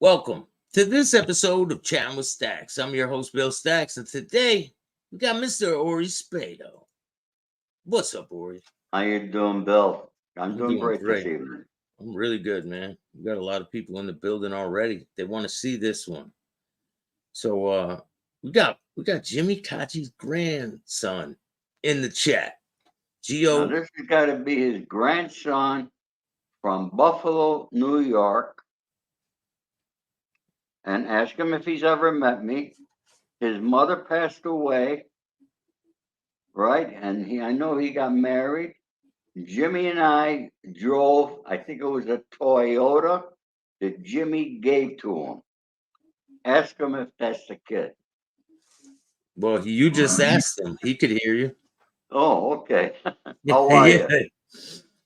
Welcome to this episode of Chattin with Staxx. I'm your host, Bill Staxx, and today we got Mr. Ori Spado. What's up, Ori? How you doing, Bill? I'm doing doing great this evening. I'm really good, man. We got a lot of people in the building already. They want to see this one. So we got Jimmy Kachi's grandson in the chat. Now, Gio. this has got to be his grandson from Buffalo, New York. And ask him if he's ever met me. His mother passed away, right? And I know he got married. Jimmy and I drove, I think it was a Toyota that Jimmy gave to him. Ask him if that's the kid. Well, you just asked him. He could hear you. Oh, okay. How are you?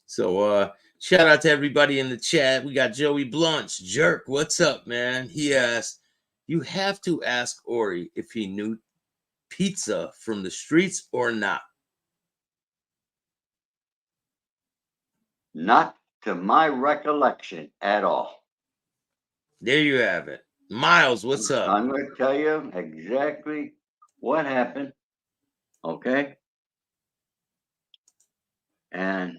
So shout out to everybody in the chat. We got Joey Blunts. Jerk, what's up, man? He asked, you have to ask Ori if he knew pizza from the streets or not. Not to my recollection at all. There you have it. Miles, what's up? I'm going to tell you exactly what happened. Okay. And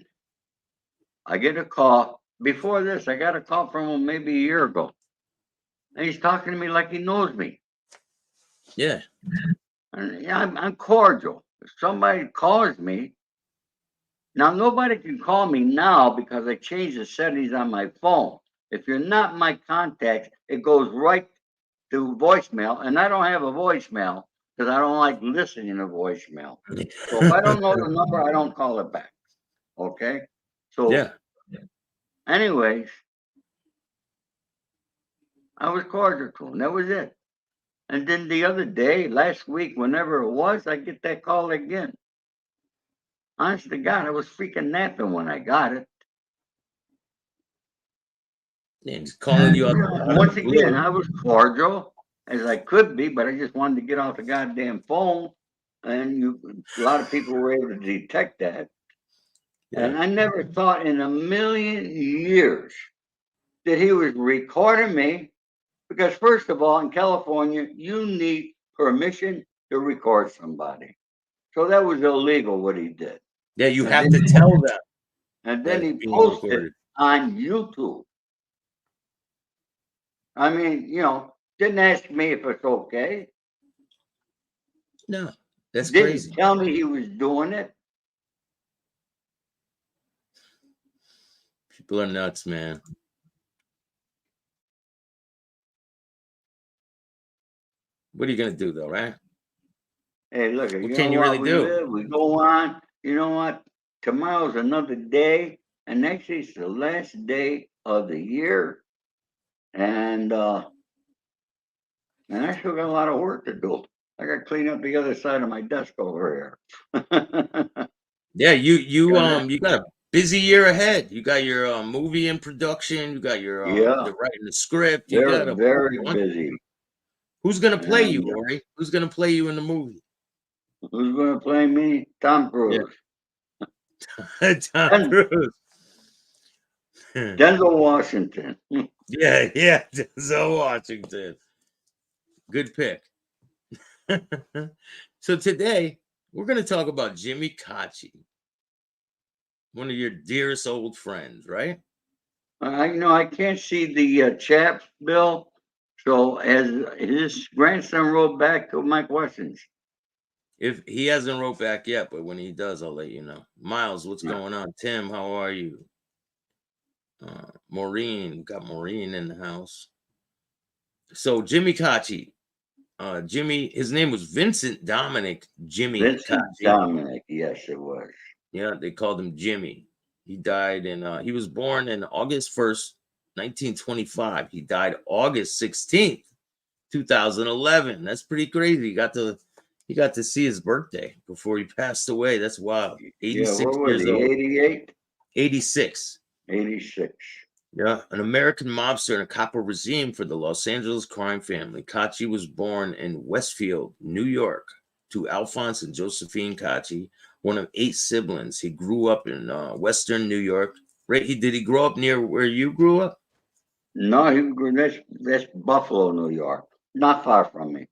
I get a call. Before this, I got a call from him maybe a year ago. And he's talking to me like he knows me. Yeah. And yeah, I'm cordial. If somebody calls me, now nobody can call me now because I changed the settings on my phone. If you're not my contact, it goes right to voicemail. And I don't have a voicemail because I don't like listening to voicemail. So if I don't know the number, I don't call it back. Okay? So, yeah. Anyways, I was cordial to him. That was it. And then the other day, last week, whenever it was, I get that call again. Honest to God, I was freaking napping when I got it. Yeah, he's calling you up. Once again, I was cordial as I could be, but I just wanted to get off the goddamn phone. And a lot of people were able to detect that. Yeah. And I never thought in a million years that he was recording me. Because first of all, in California, you need permission to record somebody. So that was illegal what he did. Yeah, you have to tell them. And then he posted on YouTube. I mean, didn't ask me if it's okay. No, that's didn't crazy. Tell me he was doing it. People are nuts, man. What are you gonna do, though, right? Hey, look, what can you really do? We go on. You know what? Tomorrow's another day, and actually it's the last day of the year, and I still got a lot of work to do. I got to clean up the other side of my desk over here. Yeah, you got a busy year ahead. You got your movie in production. You got your the writing the script. You got very busy. Who's gonna play you, Ori? Who's gonna play you in the movie? Who's gonna play me? Tom Cruise. Yeah. Tom Cruise. Denzel Washington. Yeah, Denzel Washington. Good pick. So today we're going to talk about Jimmy Kachi, one of your dearest old friends, right? I can't see the chat, Bill. So as his grandson wrote back to my questions. If he hasn't wrote back yet, but when he does, I'll let you know. Miles, what's going on? Tim, how are you? Maureen, got Maureen in the house. So Jimmy Kachi, Jimmy, his name was Vincent Dominic Jimmy Vincent Kachi. Dominic, yes, it was. Yeah, they called him Jimmy. He died he was born in August 1st, 1925. He died August 16th, 2011. That's pretty crazy. He got to see his birthday before he passed away. That's wild. 86 years old. 88? 86. 86. Yeah, an American mobster in a capo regime for the Los Angeles crime family. Kachi was born in Westfield, New York, to Alphonse and Josephine Kachi, one of 8 siblings. He grew up in Western New York. Right? Did he grow up near where you grew up? No, he grew this Buffalo, New York, not far from me.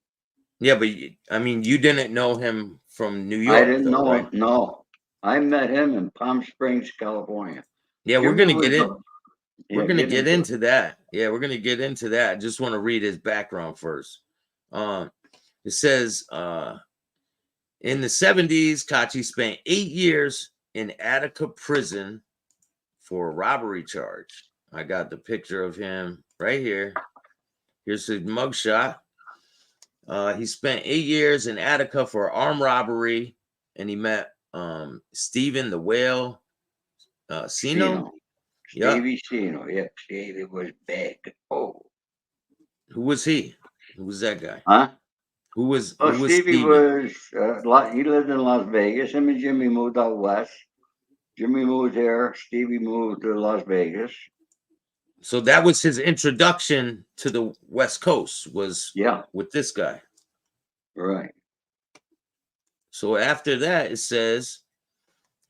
Yeah, but I mean, you didn't know him from New I York, didn't though, know right? him. No, I met him in Palm Springs, California. Yeah, we're Jimmy gonna was get in. the We're yeah. gonna Get get into it. into that. Yeah, we're gonna get into that. I just want to read his background first. Um, it says in the 70s, Kachi spent 8 years in Attica prison for a robbery charge. I got the picture of him right here. Here's his mugshot. He spent 8 years in Attica for armed robbery, and he met Stephen the Whale Sino. Sino, Yep. Stevie Sino. Yep, Stevie was big. Oh, Who was he? Who was that guy? huh? Oh, Who was Stevie Stephen? was. He lived in Las Vegas. Him and Jimmy moved out west. Jimmy moved here. Stevie moved to Las Vegas. So that was his introduction to the West Coast, was Yeah, with this guy. right. So after that, it says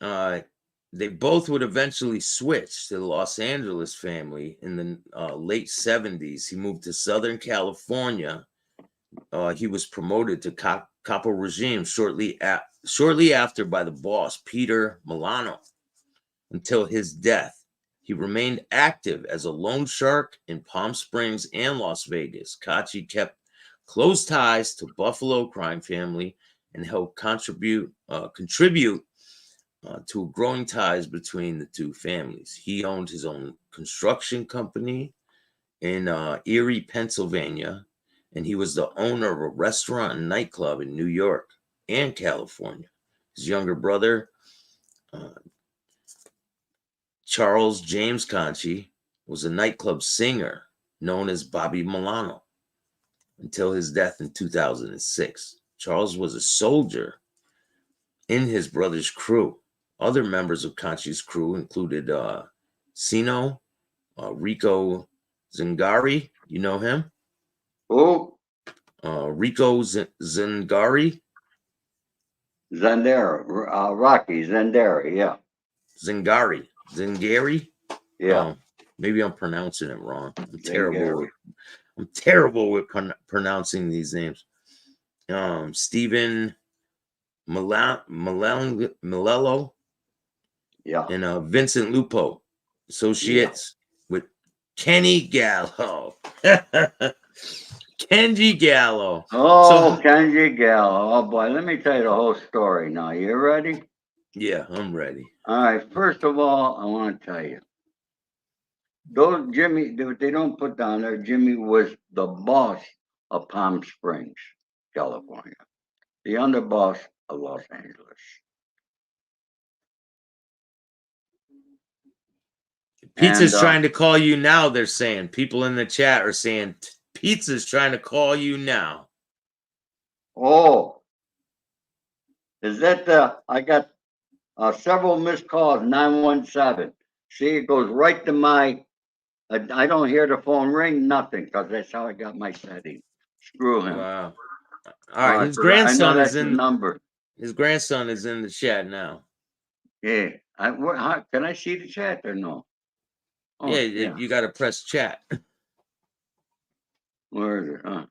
they both would eventually switch to the Los Angeles family in the late 70s. He moved to Southern California. He was promoted to capo regime shortly after by the boss, Peter Milano, until his death. He remained active as a loan shark in Palm Springs and Las Vegas. Kachi kept close ties to Buffalo crime family and helped contribute to growing ties between the two families. He owned his own construction company in Erie, Pennsylvania, and he was the owner of a restaurant and nightclub in New York and California. His younger brother, uh, Charles James Conchi, was a nightclub singer known as Bobby Milano until his death in 2006. Charles was a soldier in his brother's crew. Other members of Conchi's crew included Sino, Rico Zingari. You know him? Oh, Rico Zingari. Zendara, Rocky Zendara. Yeah, Zingari. yeah, Oh, maybe I'm pronouncing it wrong. I'm terrible Zengari. with pronouncing these names. Stephen Milello Yeah, and Vincent Lupo, yeah. associates with Kenny Gallow. Kenji Gallow. Oh, So Kenji Gallo. Oh boy, let me tell you the whole story now. You ready? yeah, I'm ready. All right. First of all, I want to tell you, those Jimmy, they don't put down there. Jimmy was the boss of Palm Springs, California, the underboss of Los Angeles. And Pizza's trying to call you now. They're saying people in the chat are saying Pizza's trying to call you now. oh, is that the? I got several missed calls. 917. See, it goes right to my. I don't hear the phone ring. Nothing, because that's how I got my setting. Screw him. Wow. All right, his I know grandson is that's his in. number. His grandson is in the chat now. Yeah. Can I see the chat or no? Yeah, Oh, yeah. you got to press chat. Where is it?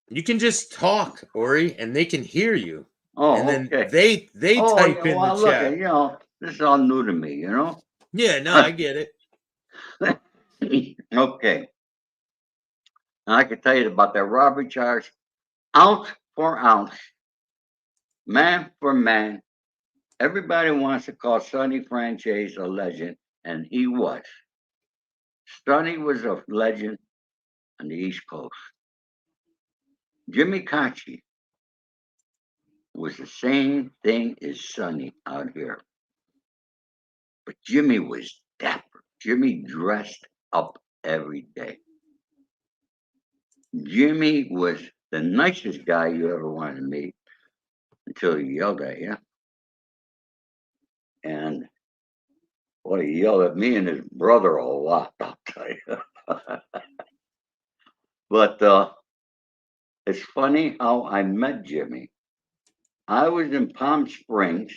You can just talk, Ori, and they can hear you. And Oh, then okay. they Oh, yeah. type in the Well, look, chat. this is all new to me, Yeah, no, I get it. Okay. Now I can tell you about that robbery charge, ounce for ounce, man for man. Everybody wants to call Sonny Franzese a legend, and he was. Sonny was a legend on the East Coast. Jimmy Kachi was the same thing as Sonny out here. But Jimmy was dapper. Jimmy dressed up every day. Jimmy was the nicest guy you ever wanted to meet until he yelled at you. And boy, he yelled at me and his brother a lot, I'll tell you. But it's funny how I met Jimmy. I was in Palm Springs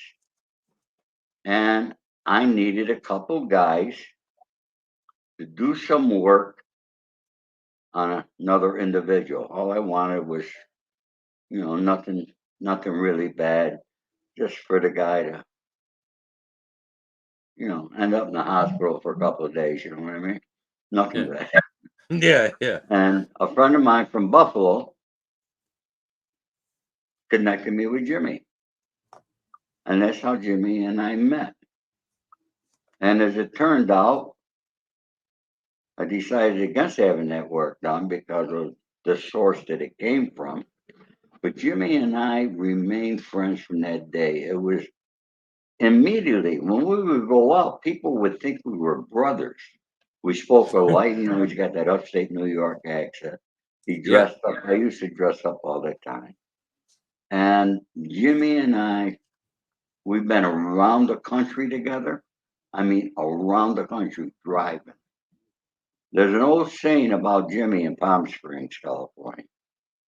and I needed a couple guys to do some work on another individual. All I wanted was, nothing really bad, just for the guy to, end up in the hospital for a couple of days. You know what I mean? Nothing Yeah. bad. Yeah. Yeah. And a friend of mine from Buffalo connected me with Jimmy. And that's how Jimmy and I met. And as it turned out, I decided against having that work done because of the source that it came from. But Jimmy and I remained friends from that day. It was immediately when we would go out, people would think we were brothers. We spoke alike, he's got that upstate New York accent. He Yeah. dressed up. I used to dress up all the time. And Jimmy and I, we've been around the country together. I mean, around the country driving. There's an old saying about Jimmy in Palm Springs, California.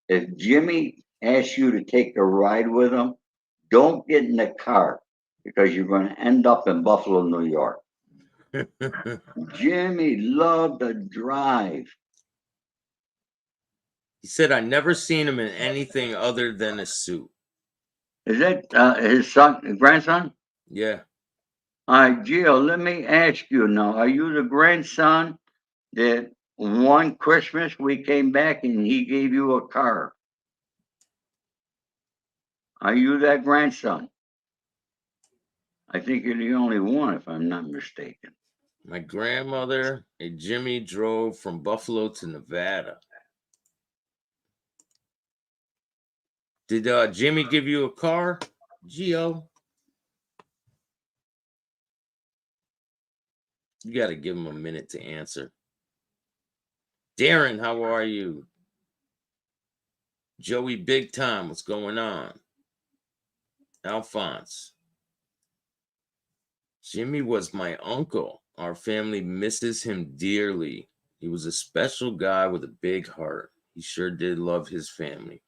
If Jimmy asks you to take a ride with him, don't get in the car because you're going to end up in Buffalo, New York. Jimmy loved to drive. He said, I never seen him in anything other than a suit. Is that his grandson? Yeah. All right, Gio, let me ask you now. Are you the grandson that one Christmas we came back and he gave you a car? Are you that grandson? I think you're the only one, if I'm not mistaken. My grandmother and Jimmy drove from Buffalo to Nevada. Did Jimmy give you a car, Gio? You got to give him a minute to answer. Darren, how are you? Joey Big Time, what's going on? Alphonse. Jimmy was my uncle. Our family misses him dearly. He was a special guy with a big heart. He sure did love his family.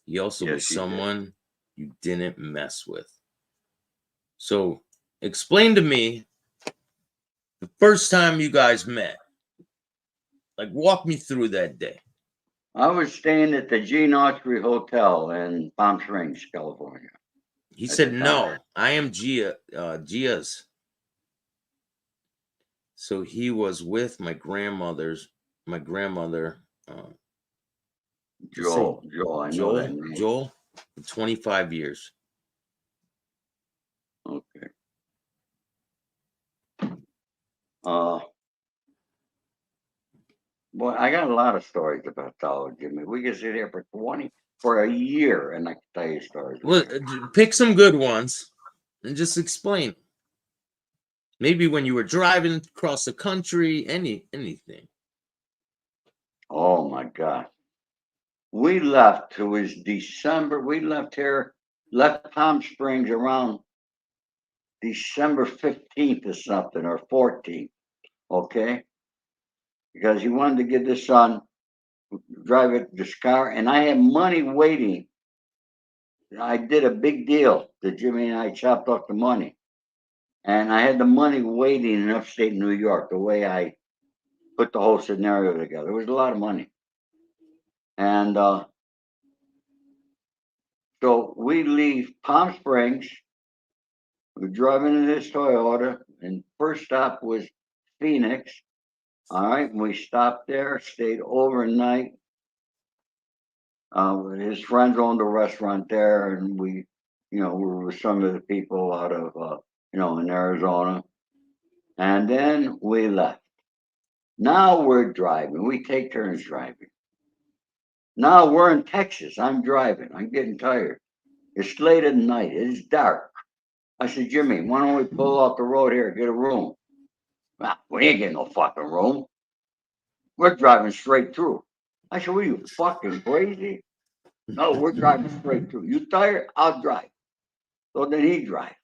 He also was someone you didn't mess with. So, explain to me the first time you guys met. Like, walk me through that day. I was staying at the Gene Autry Hotel in Palm Springs, California. He said, no, I am Gia's. So he was with my grandmother, Joel, I know that name. Joel, for 25 years. Okay. Boy, I got a lot of stories about Dollar Jimmy. We could sit here for a year, and I can tell you stories. Well, pick some good ones and just explain. Maybe when you were driving across the country, anything. Oh my God. We left. It was December. We left Palm Springs around December 15th or something, or 14th. Okay. Because he wanted to get his son drive this car, and I had money waiting. I did a big deal that Jimmy and I chopped up the money. And I had the money waiting in upstate New York, the way I put the whole scenario together. It was a lot of money. And so we leave Palm Springs. We're driving in this Toyota, and first stop was Phoenix. All right, and we stopped there, stayed overnight. His friends owned a restaurant there, and we were with some of the people out of, in Arizona. And then we left. Now we're driving. We take turns driving. Now we're in Texas. I'm driving. I'm getting tired. It's late at night. It's dark. I said, Jimmy, why don't we pull off the road here, get a room? Well, we ain't getting no fucking room. We're driving straight through. I said, what are you, fucking crazy? No, we're driving straight through. You tired? I'll drive. So then he drive.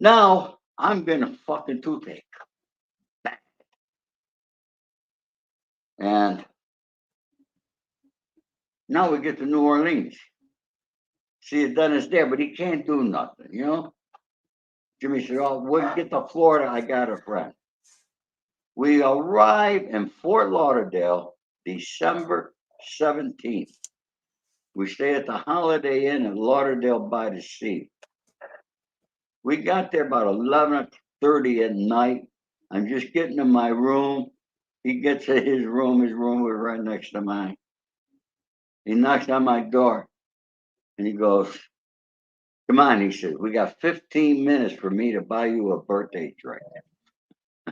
Now I'm getting a fucking toothache. And now we get to New Orleans. See, Dennis there, but he can't do nothing, Jimmy said, "Oh, we'll get to Florida. I got a friend." We arrived in Fort Lauderdale, December 17th. We stayed at the Holiday Inn in Lauderdale by the Sea. We got there about 11:30 at night. I'm just getting to my room. He gets to his room. His room was right next to mine. He knocks on my door and he goes, "Come on," he says, "we got 15 minutes for me to buy you a birthday drink.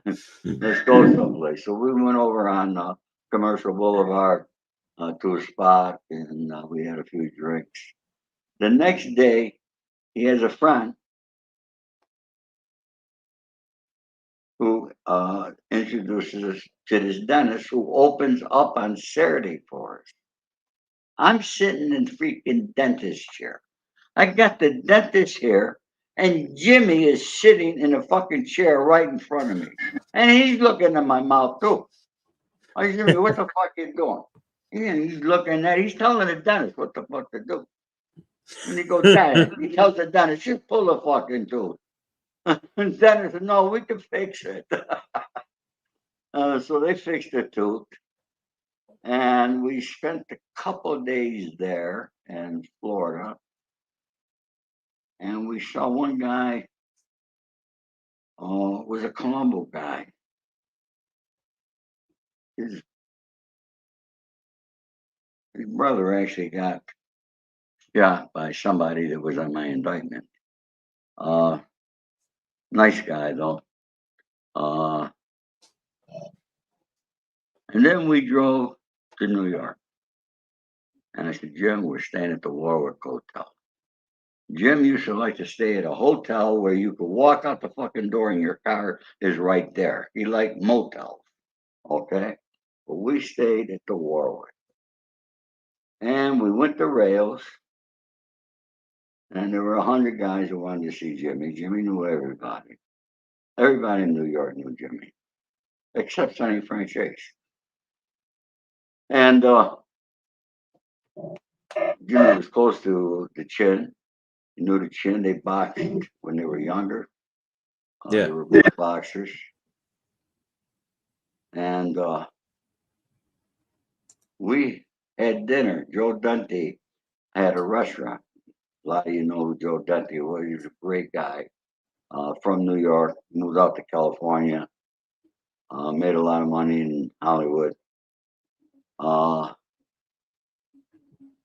Let's go someplace." So we went over on Commercial Boulevard to a spot and we had a few drinks. The next day, he has a friend who introduces us to this dentist who opens up on Saturday for us. I'm sitting in freaking dentist chair. I got the dentist here, and Jimmy is sitting in a fucking chair right in front of me. And he's looking at my mouth too. I said, "Jimmy, what the fuck you doing?" And he's looking at, he's telling the dentist what the fuck to do. And he goes, "Dad," he tells the dentist, "just pull the fucking tooth." And the dentist said, "No, we can fix it." So they fixed the tooth. And we spent a couple of days there in Florida. And we saw one guy, was a Colombo guy. His brother actually got shot by somebody that was on my indictment. Nice guy though. And then we drove to New York. And I said, "Jim, we're staying at the Warwick Hotel." Jim used to like to stay at a hotel where you could walk out the fucking door and your car is right there. He liked motels. Okay. But we stayed at the Warwick. And we went to Rails. And there were 100 guys who wanted to see Jimmy. Jimmy knew everybody. Everybody in New York knew Jimmy, except Sonny Franzese. And Jimmy was close to the Chin. He knew the Chin. They boxed when they were younger. They were both boxers. And we had dinner. Joe Dante had a restaurant. A lot of you know who Joe Dante was. He was a great guy from New York, moved out to California, made a lot of money in Hollywood.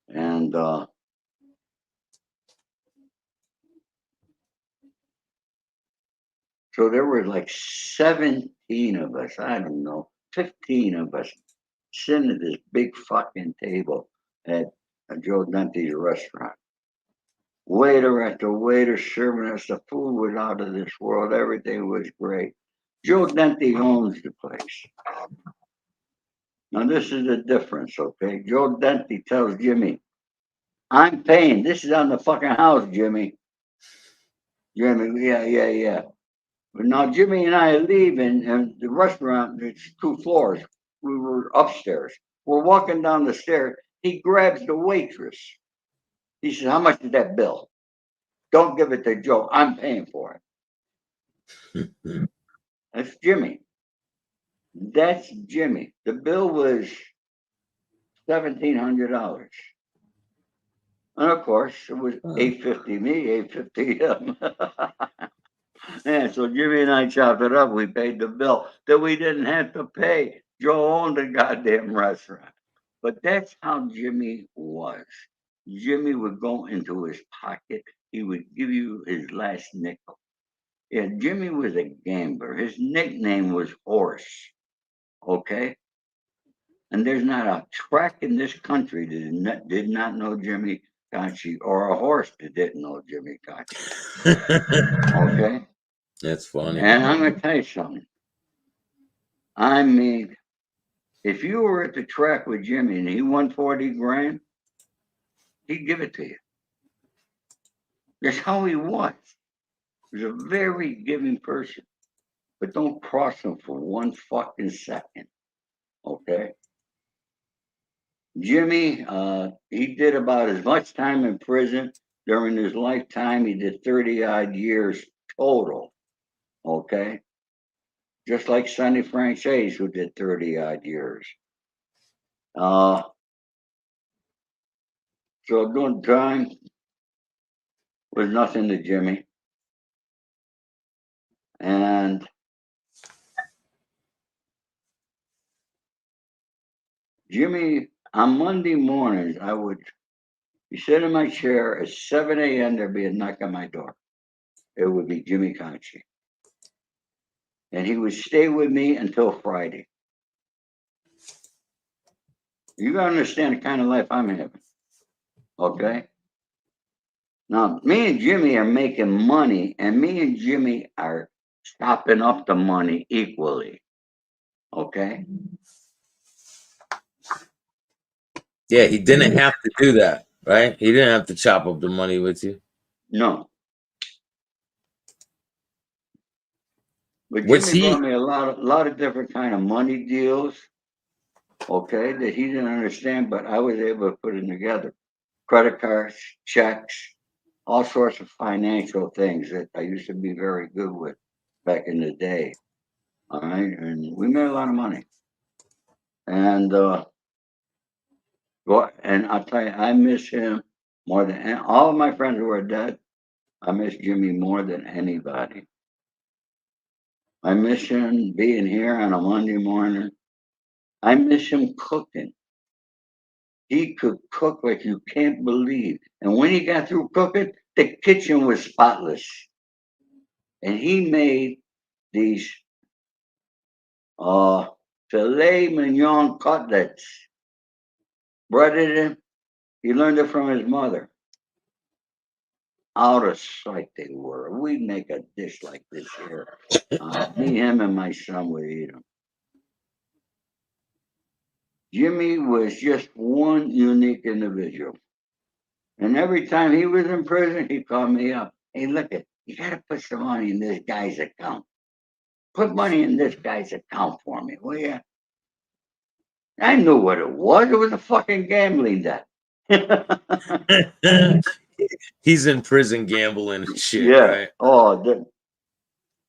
And so there were like 17 of us, I don't know, 15 of us sitting at this big fucking table at Joe Dante's restaurant. Waiter after waiter serving us. The food was out of this world. Everything was great. Joe Dante owns the place. Now, this is the difference, okay? Joe Dante tells Jimmy, "I'm paying. This is on the fucking house, Jimmy." Jimmy, yeah. But now Jimmy and I are leaving, and the restaurant, it's 2 floors. We were upstairs. We're walking down the stairs. He grabs the waitress. He says, "How much is that bill? Don't give it to Joe. I'm paying for it." That's Jimmy. That's Jimmy. The bill was $1,700. And of course, it was $850 me, $850 him. Yeah, so Jimmy and I chopped it up. We paid the bill that we didn't have to pay. Joe owned the goddamn restaurant. But that's how Jimmy was. Jimmy would go into his pocket. He would give you his last nickel. Yeah, Jimmy was a gambler. His nickname was Horse. Okay? And there's not a track in this country that did not know Jimmy Kachi, or a horse that didn't know Jimmy Kachi. Okay? That's funny. And I'm going to tell you something. I mean, if you were at the track with Jimmy and he won 40 grand, he'd give it to you. That's how he was. He was a very giving person. But don't cross him for 1 fucking second. Okay? Jimmy, he did about as much time in prison during his lifetime. He did 30 odd years total. Okay. Just like Sonny Franzese, who did 30 odd years. So doing time was nothing to Jimmy. And Jimmy, on Monday mornings, I would be sitting in my chair at 7 a.m. There'd be a knock on my door. It would be Jimmy Kachi. And he would stay with me until Friday. You gotta understand the kind of life I'm having. Okay? Now, me and Jimmy are making money, and me and Jimmy are chopping up the money equally. Okay? Yeah, he didn't have to do that, right? He didn't have to chop up the money with you. No. But What's Jimmy he? brought me a lot of different kind of money deals, okay, that he didn't understand, but I was able to put it together. Credit cards, checks, all sorts of financial things that I used to be very good with back in the day. All right. And we made a lot of money. And and I'll tell you, I miss him more than all of my friends who are dead. I miss Jimmy more than anybody. I miss him being here on a Monday morning. I miss him cooking. He could cook like you can't believe. And when he got through cooking, the kitchen was spotless. And he made these filet mignon cutlets. Breaded him. He learned it from his mother. Out of sight they were. We'd make a dish like this here. Me, him, and my son would eat them. Jimmy was just one unique individual. And every time he was in prison, he called me up. Hey, look it, you got to put some money in this guy's account. Put money in this guy's account for me, will you? I knew what it was. It was a fucking gambling debt. He's in prison gambling and shit, Yeah. right? Oh,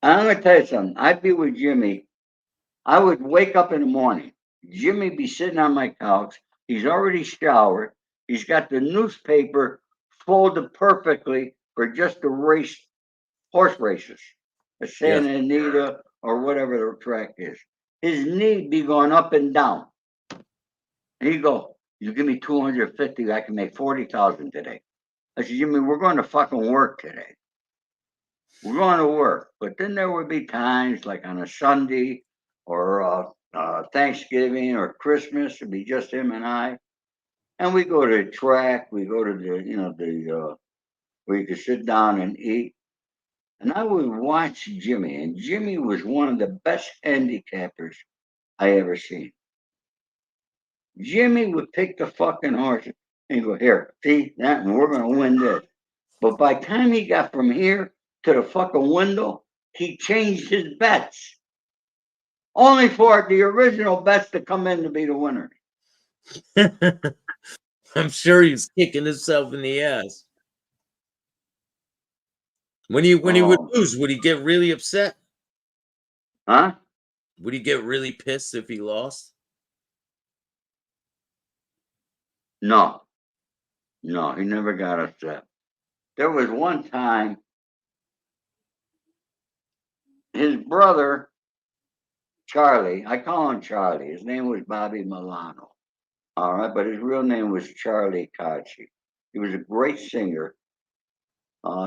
I'm going to tell you something. I'd be with Jimmy. I would wake up in the morning. Jimmy be sitting on my couch. He's already showered. He's got the newspaper folded perfectly for just the horse races, the Yeah. Santa Anita or whatever the track is. His knee be going up and down. And he'd go, you give me 250, I can make 40,000 today. I said, Jimmy, we're going to fucking work today. We're going to work. But then there would be times like on a Sunday or Thanksgiving or Christmas, it'd be just him and I. And we go to the track, we go to the where you could sit down and eat. And I would watch Jimmy, and Jimmy was one of the best handicappers I ever seen. Jimmy would pick the fucking horse and go, here, see that, and we're gonna win this. But by the time he got from here to the fucking window, he changed his bets. Only for the original bets to come in to be the winner. I'm sure he's kicking himself in the ass. When he would lose, would he get really upset? Huh? Would he get really pissed if he lost? No. No, he never got upset. There was one time his brother, Charlie, I call him Charlie. His name was Bobby Milano. All right, but his real name was Charlie Caci. He was a great singer.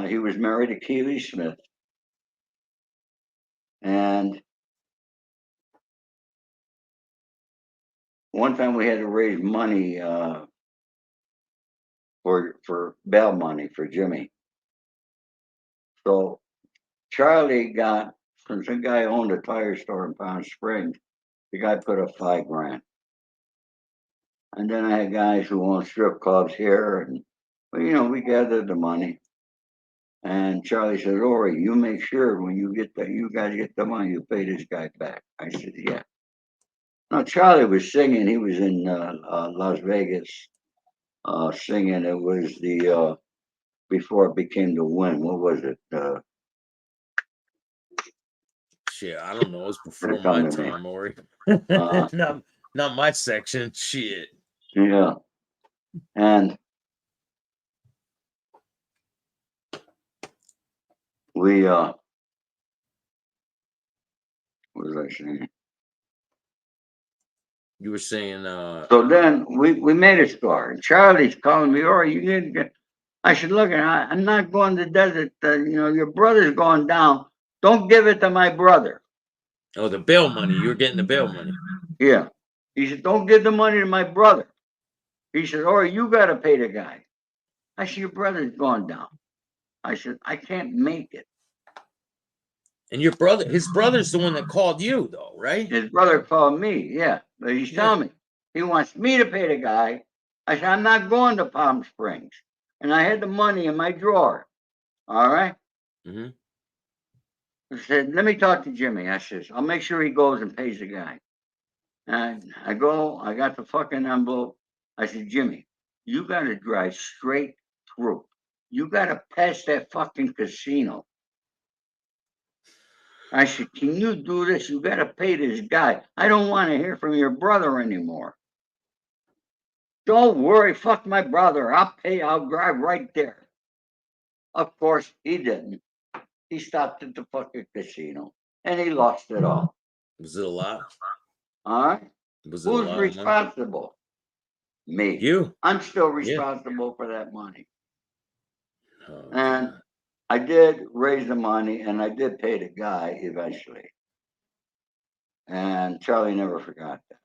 He was married to Keely Smith. And one time we had to raise money for bail money for Jimmy. So Charlie got, from some guy who owned a tire store in Palm Springs, the guy put up $5,000. And then I had guys who owned strip clubs here, and we gathered the money. And Charlie said, Ori, you make sure when you guys get the money, you pay this guy back. I said, yeah. Now, Charlie was singing. He was in Las Vegas singing. It was before it became the Win. What was it? Shit, I don't know. It's before They're my coming to me. time, Ori. Uh, Not my section. Shit. yeah. And we, what was I saying? You were saying, So then we made a score. And Charlie's calling me, or you need to get. I said, look, I'm not going to the desert. Your brother's going down. Don't give it to my brother. oh, the bail money. You were getting the bail money. Yeah. He said, don't give the money to my brother. He said, or you got to pay the guy. I said, your brother's gone down. I said, I can't make it. And his brother's the one that called you, though, right? His brother called me, yeah. But he's telling me he wants me to pay the guy. I said, I'm not going to Palm Springs. And I had the money in my drawer. All right. Mm-hmm. I said, let me talk to Jimmy. I says, I'll make sure he goes and pays the guy. And I got the fucking envelope. I said, Jimmy, you got to drive straight through. You got to pass that fucking casino. I said, can you do this? You got to pay this guy. I don't want to hear from your brother anymore. Don't worry, fuck my brother. I'll drive right there. Of course, he didn't. He stopped at the fucking casino and he lost it all. Was it a lot? All right. Was it a Who's lot of money? responsible? Me. You. I'm still Yeah. responsible for that money. Oh, And God. I did raise the money and I did pay the guy eventually. And Charlie never forgot that.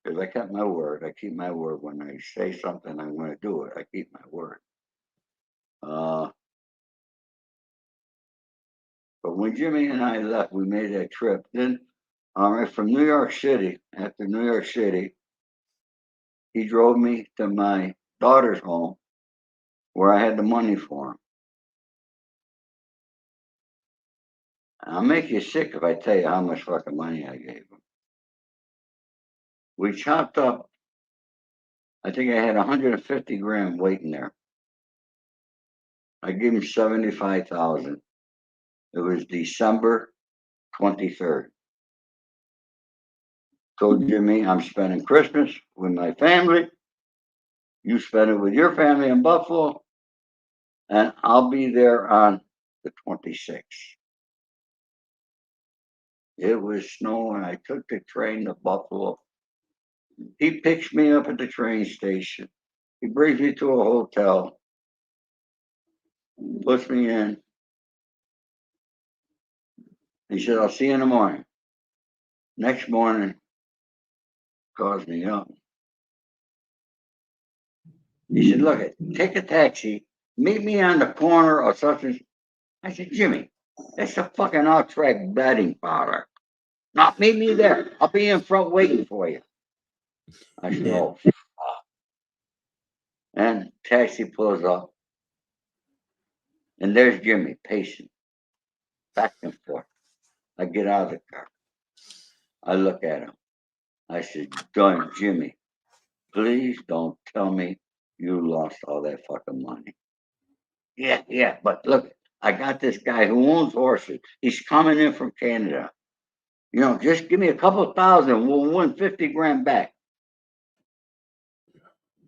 Because I kept my word. I keep my word. When I say something, I'm going to do it. I keep my word. But when Jimmy and I left, we made that trip. Then, all right, from New York City, after New York City, he drove me to my daughter's home where I had the money for him. I'll make you sick if I tell you how much fucking money I gave him. We chopped up, I think I had 150 grand waiting there. I gave him 75,000. It was December 23rd. Told Jimmy I'm spending Christmas with my family. You spend it with your family in Buffalo. And I'll be there on the 26th. It was snowing. I took the train to Buffalo. He picks me up at the train station. He brings me to a hotel, puts me in. He said, I'll see you in the morning. Next morning, calls me up. He said, look, take a taxi, meet me on the corner of such and. I said, Jimmy, that's a fucking outright betting parlor. Now meet me there. I'll be in front waiting for you. I said, oh, fuck. And taxi pulls up. And there's Jimmy pacing back and forth. I get out of the car. I look at him. I said, darn Jimmy, please don't tell me you lost all that fucking money. Yeah, but look, I got this guy who owns horses. He's coming in from Canada. Just give me a couple thousand. We'll win 50 grand back.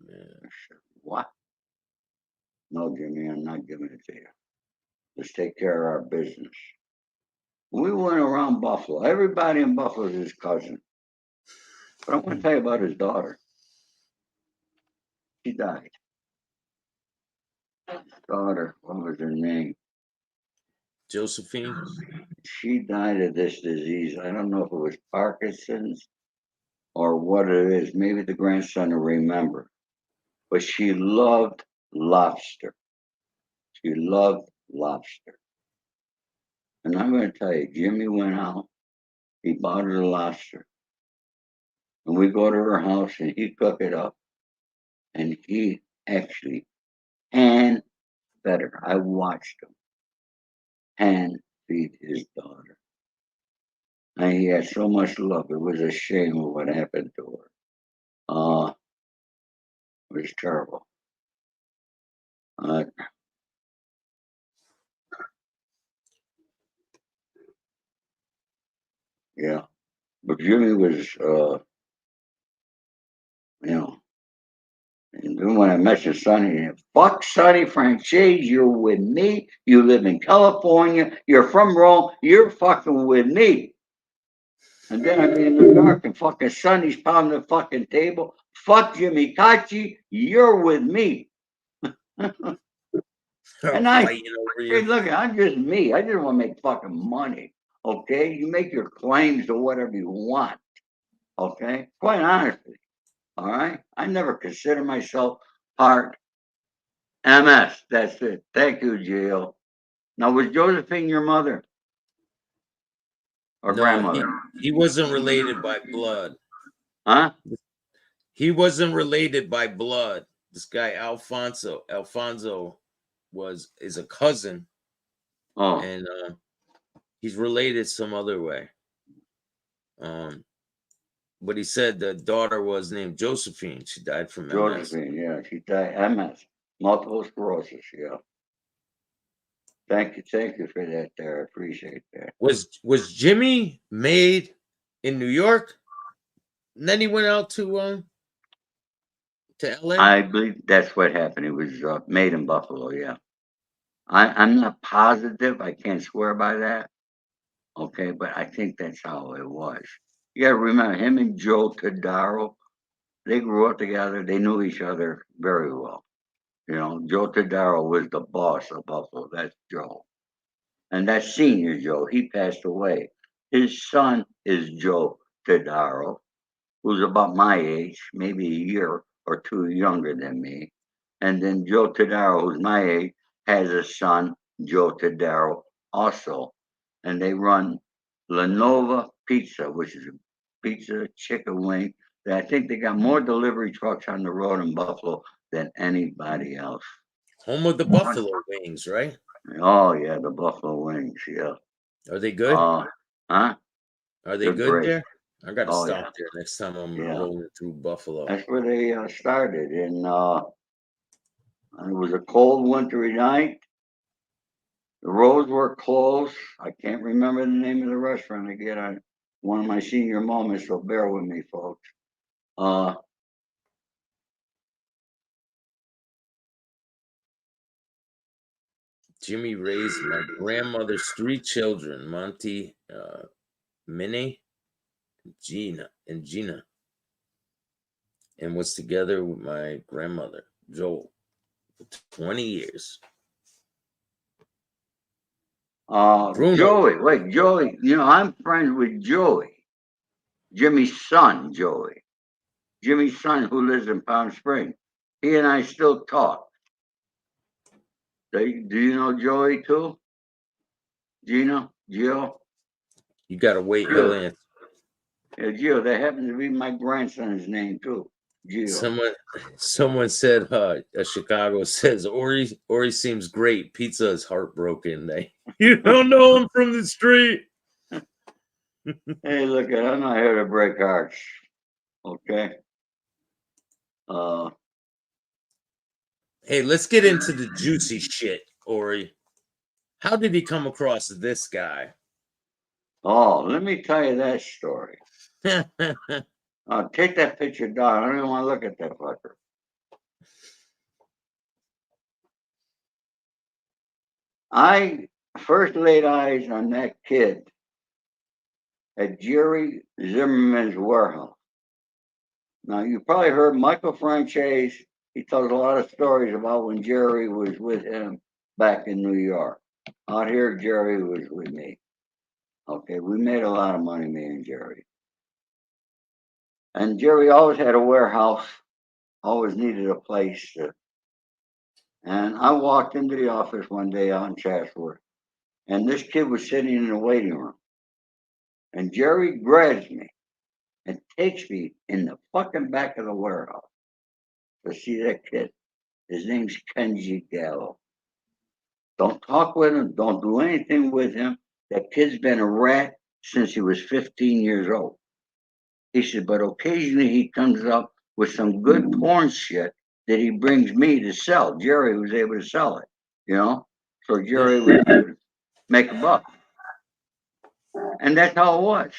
I said, what? No, Jimmy, I'm not giving it to you. Let's take care of our business. We went around Buffalo. Everybody in Buffalo is his cousin. But I want to tell you about his daughter. She died. Daughter, what was her name? Josephine? She died of this disease. I don't know if it was Parkinson's or what it is. Maybe the grandson will remember. But she loved lobster. She loved lobster. And I'm going to tell you, Jimmy went out. He bought her the lobster. And we go to her house and he cooked it up. And he actually hand fed her. I watched him hand feed his daughter. And he had so much love. It was a shame of what happened to her. It was terrible. Yeah. But Jimmy was, and then when I mentioned Sonny, fuck Sonny Franzese, you're with me. You live in California. You're from Rome. You're fucking with me. And then I'd be in New York and fucking Sonny's pounding the fucking table. Fuck Jimmy Kachi, you're with me. And Fighting over hey, you. look, I'm just me. I just want to make fucking money. Okay? You make your claims to whatever you want. Okay? Quite honestly. All right? I never consider myself part MS. That's it. Thank you, Jill. Now, was Josephine your mother or No, grandmother? he wasn't related by blood. Huh? He wasn't related by blood. This guy Alfonso is a cousin, Oh, and he's related some other way. But he said the daughter was named Josephine. She died from MS. Josephine, yeah. She died MS. Multiple sclerosis, yeah. Thank you for that there. I appreciate that. Was Jimmy made in New York? And then he went out to LA? I believe that's what happened. It was made in Buffalo, yeah. I'm not positive. I can't swear by that. Okay, but I think that's how it was. You gotta remember him and Joe Todaro, they grew up together. They knew each other very well. Joe Todaro was the boss of Buffalo. That's Joe. And that's senior Joe. He passed away. His son is Joe Todaro, who's about my age, maybe a year or two younger than me. And then Joe Todaro, who's my age, has a son, Joe Todaro, also. And they run La Nova Pizza, which is a pizza, chicken wing. I think they got more delivery trucks on the road in Buffalo than anybody else. Home of the Buffalo Wings, right? Oh, yeah, the Buffalo Wings, yeah. Are they good? Huh? Are they They're good great. there? I gotta Oh, stop yeah. there next time I'm Yeah. rolling through Buffalo. That's where they started. And it was a cold, wintry night. The roads were closed. I can't remember the name of the restaurant again. One of my senior moments, so bear with me, folks. Jimmy raised my grandmother's 3 children, Monty, Minnie, Gina, and was together with my grandmother, Joel, for 20 years. Joey. I'm friends with Joey. Jimmy's son, Joey. Jimmy's son, who lives in Palm Springs. He and I still talk. Do you know Joey too? Gino? Gio? You gotta wait, he'll answer. Yeah, Gio. That happens to be my grandson's name too. Gio. Someone said Chicago says Ori seems great. Pizza is heartbroken. You don't know him from the street. Hey, look, I'm not here to break hearts. Okay. Hey, let's get into the juicy shit, Ori. How did he come across this guy? Oh, let me tell you that story. Take that picture down. I don't even want to look at that fucker. I first laid eyes on that kid at Jerry Zimmerman's warehouse. Now, you probably heard Michael Franzese. He tells a lot of stories about when Jerry was with him back in New York. Out here, Jerry was with me. Okay, we made a lot of money, me and Jerry. And Jerry always had a warehouse, always needed a place to. And I walked into the office one day out in Chatsworth, and this kid was sitting in the waiting room. And Jerry grabs me and takes me in the fucking back of the warehouse to see that kid. His name's Kenny Gallow. Don't talk with him. Don't do anything with him. That kid's been a rat since he was 15 years old. He said, but occasionally he comes up with some good porn shit that he brings me to sell. Jerry was able to sell it, So Jerry was able to make a buck. And that's how it was.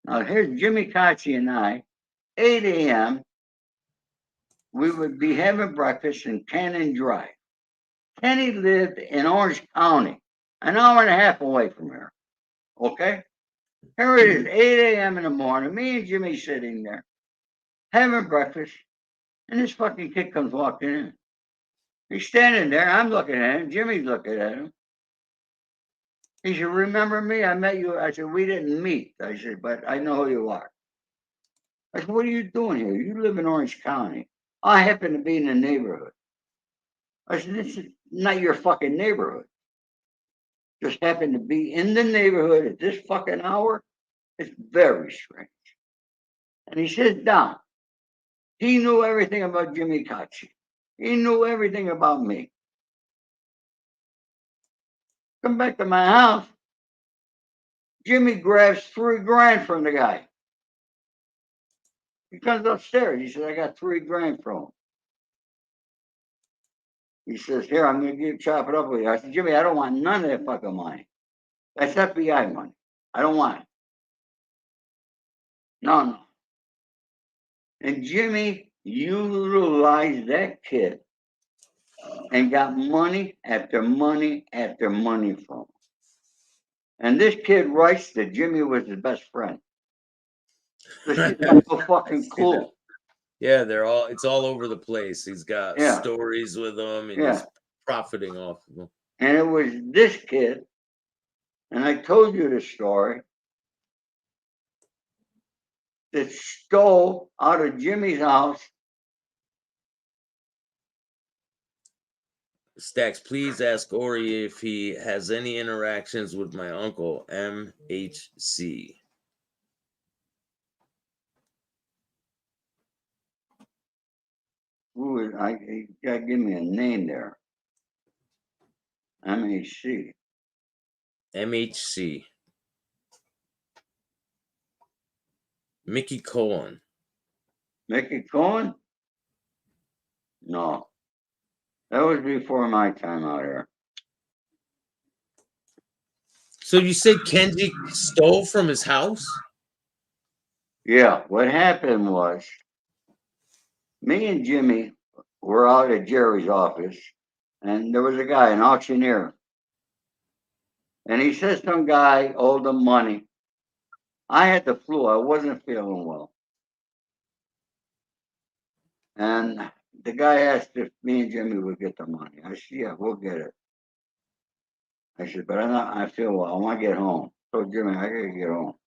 Now here's Jimmy Kachi and I, 8 a.m. We would be having breakfast in Cannon Drive. Kenny lived in Orange County, an hour and a half away from here. Okay? Here it is, 8 a.m. in the morning. Me and Jimmy sitting there having breakfast, and this fucking kid comes walking in. He's standing there. I'm looking at him. Jimmy's looking at him. He said, "Remember me? I met you." I said, "We didn't meet." I said, "But I know who you are." I said, "What are you doing here? You live in Orange County. I happen to be in the neighborhood." I said, "This is not your fucking neighborhood. Just happen to be in the neighborhood at this fucking hour. It's very strange." And he sits down. He knew everything about Jimmy Kachi. He knew everything about me. Come back to my house. Jimmy grabs $3,000 from the guy. He comes upstairs. He says, "I got $3,000 from him." He says, "Here, I'm going to chop it up with you." I said, "Jimmy, I don't want none of that fucking money. That's FBI money. I don't want it." No. And Jimmy utilized that kid and got money after money after money from him. And this kid writes that Jimmy was his best friend. This kid's got no fucking clue. Yeah, it's all over the place. He's got stories with them, and he's profiting off of them. And it was this kid, and I told you the story, that stole out of Jimmy's house. Staxx, please ask Ori if he has any interactions with my uncle, MHC. Ooh, you gotta give me a name there. MHC. MHC. Mickey Cohen. Mickey Cohen? No. That was before my time out here. So you said Kenji stole from his house? Yeah, what happened was me and Jimmy were out at Jerry's office, and there was a guy, an auctioneer. And he said some guy owed him money. I had the flu. I wasn't feeling well. And the guy asked if me and Jimmy would get the money. I said, "Yeah, we'll get it." I said, "But I feel well. I want to get home." So Jimmy, "I gotta get home."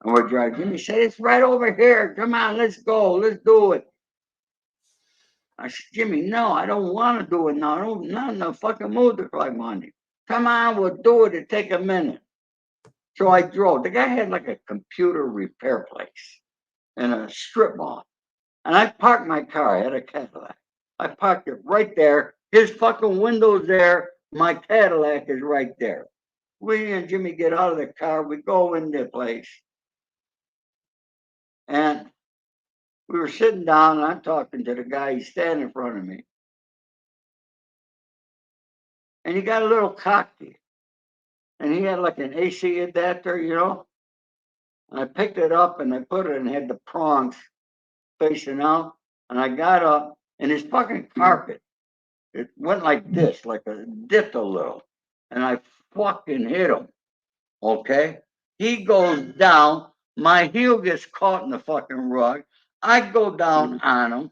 And we're driving. Jimmy said, "It's right over here. Come on, let's go. Let's do it." I said, "Jimmy, no, I don't want to do it now. I'm not in the fucking mood to collect money. Come on, we'll do it. It'll take a minute." So I drove. The guy had like a computer repair place in a strip mall. And I parked my car. I had a Cadillac. I parked it right there. His fucking window's there. My Cadillac is right there. We and Jimmy get out of the car. We go in the place. And we were sitting down, and I'm talking to the guy. He's standing in front of me. And he got a little cocky. And he had like an AC adapter, you know. And I picked it up and I put it and had the prongs facing out. And I got up, and his fucking carpet, it went like this, like a dipped a little. And I fucking hit him. Okay? He goes down. My heel gets caught in the fucking rug. I go down on him.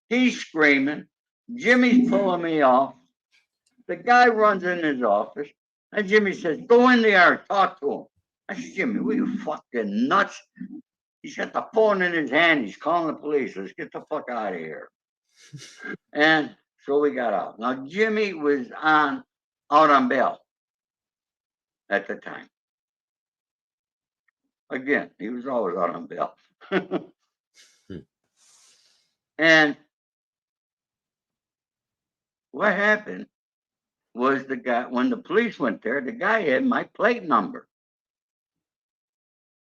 He's screaming. Jimmy's pulling me off. The guy runs in his office. And Jimmy says, "Go in there, talk to him." I said, "Jimmy, what are you fucking nuts?" He's got the phone in his hand. He's calling the police. Let's get the fuck out of here. And so we got out. Now, Jimmy was out on bail at the time. Again, he was always out on bail. And what happened was the guy, when the police went there, the guy had my plate number.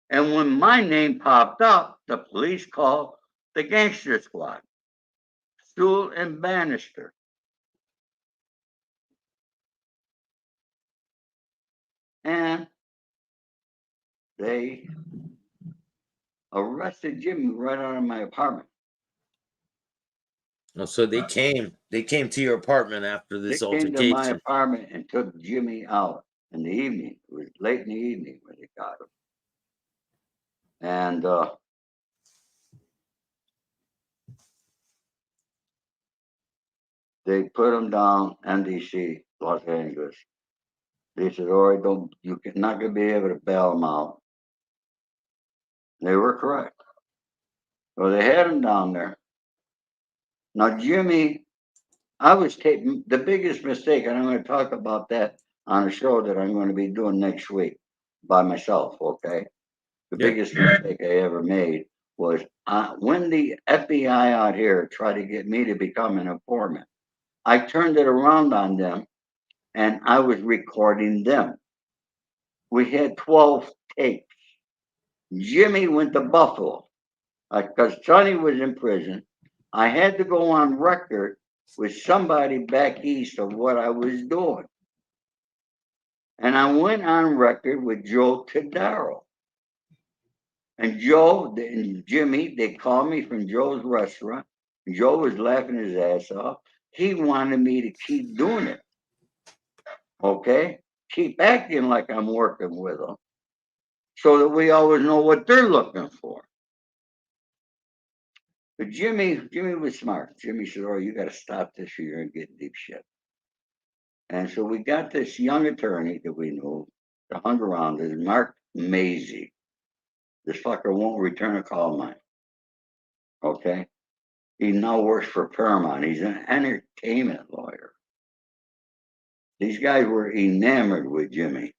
And when my name popped up, the police called the gangster squad, Stool and Bannister. And they arrested Jimmy right out of my apartment. Oh, so they came to your apartment after They this came to my altercation. apartment and took Jimmy out in the evening. It was late in the evening when they got him. And they put him down, NDC, Los Angeles. They said, Ori, you're not going to be able to bail him out. They were correct. So they had him down there. Now, Jimmy, I was taking the biggest mistake, and I'm going to talk about that on a show that I'm going to be doing next week by myself, okay? The Yeah. biggest mistake I ever made was when the FBI out here tried to get me to become an informant, I turned it around on them and I was recording them. We had 12 tapes. Jimmy went to Buffalo because Sonny was in prison. I had to go on record with somebody back east of what I was doing. And I went on record with Joe Todaro. And Joe and Jimmy, they called me from Joe's restaurant. Joe was laughing his ass off. He wanted me to keep doing it. Okay? Keep acting like I'm working with them so that we always know what they're looking for. But Jimmy was smart. Jimmy said, oh, you got to stop this or you're going to get deep shit. And so we got this young attorney that we knew that hung around us, Mark Mazie. This fucker won't return a call of mine. Okay? He now works for Paramount. He's an entertainment lawyer. These guys were enamored with Jimmy.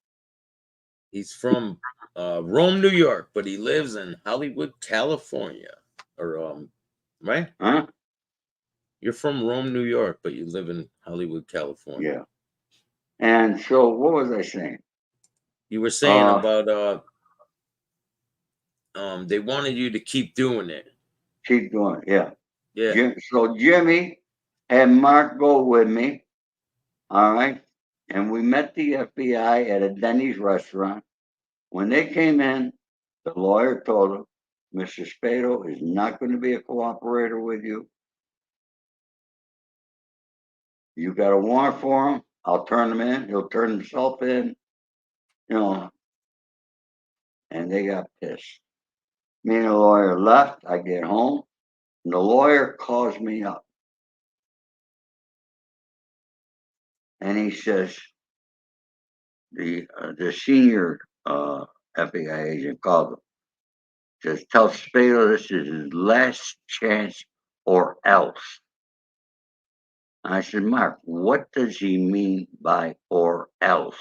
He's from Rome, New York, but he lives in Hollywood, California. Or right? Huh? You're from Rome, New York, but you live in Hollywood, California. Yeah. And so what was I saying? You were saying about they wanted you to keep doing it. Keep going, yeah. Yeah. So Jimmy had Mark go with me. All right. And we met the FBI at a Denny's restaurant. When they came in, the lawyer told him, Mr. Spado is not going to be a cooperator with you. You got a warrant for him. I'll turn him in. He'll turn himself in. You know. And they got pissed. Me and the lawyer left. I get home. And the lawyer calls me up. And he says, the senior FBI agent called him. Says, tell Spado this is his last chance or else. And I said, Mark, what does he mean by or else?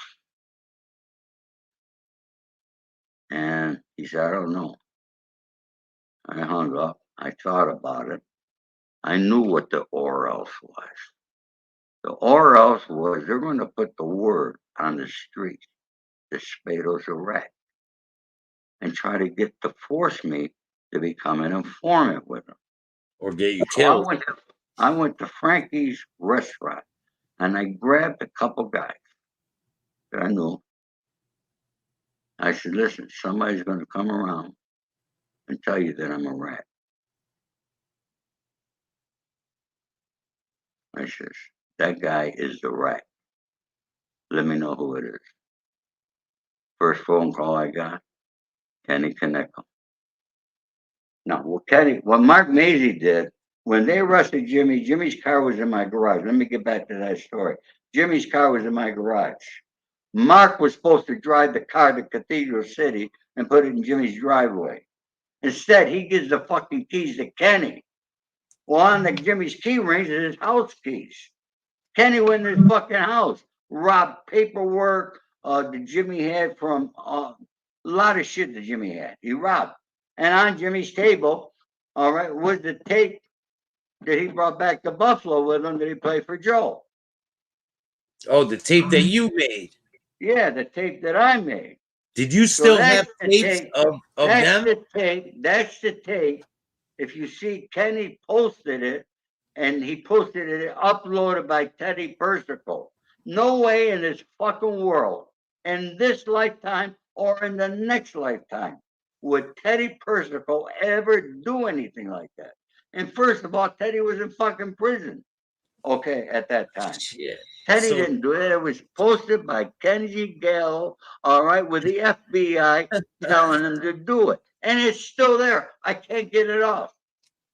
And he said, I don't know. I hung up. I thought about it. I knew what the or else was. The or else was they're going to put the word on the street that Spado's a rat and try to get to force me to become an informant with him. Or get you So killed. I went to Frankie's restaurant and I grabbed a couple guys that I knew. I said, listen, somebody's going to come around and tell you that I'm a rat. I says, that guy is the rat. Let me know who it is. First phone call I got, Kenny Gallow. Now, what Mark Mazie did, when they arrested Jimmy, Jimmy's car was in my garage. Let me get back to that story. Jimmy's car was in my garage. Mark was supposed to drive the car to Cathedral City and put it in Jimmy's driveway. Instead, he gives the fucking keys to Kenny. Well, on the Jimmy's key rings is his house keys. Kenny went in his fucking house, robbed paperwork that Jimmy had from a lot of shit that Jimmy had. He robbed. And on Jimmy's table, all right, was the tape that he brought back to Buffalo with him that he played for Joe. Oh, the tape that you made. Yeah, the tape that I made. Did you still have tapes of them? That's the tape. If you see, Kenny posted it, and he posted it uploaded by Teddy Persico. No way in this fucking world, in this lifetime or in the next lifetime, would Teddy Persico ever do anything like that? And first of all, Teddy was in fucking prison. Okay, at that time. Shit. Teddy So didn't do it. It was posted by Kenny Gallow, all right, with the FBI telling him to do it. And it's still there. I can't get it off.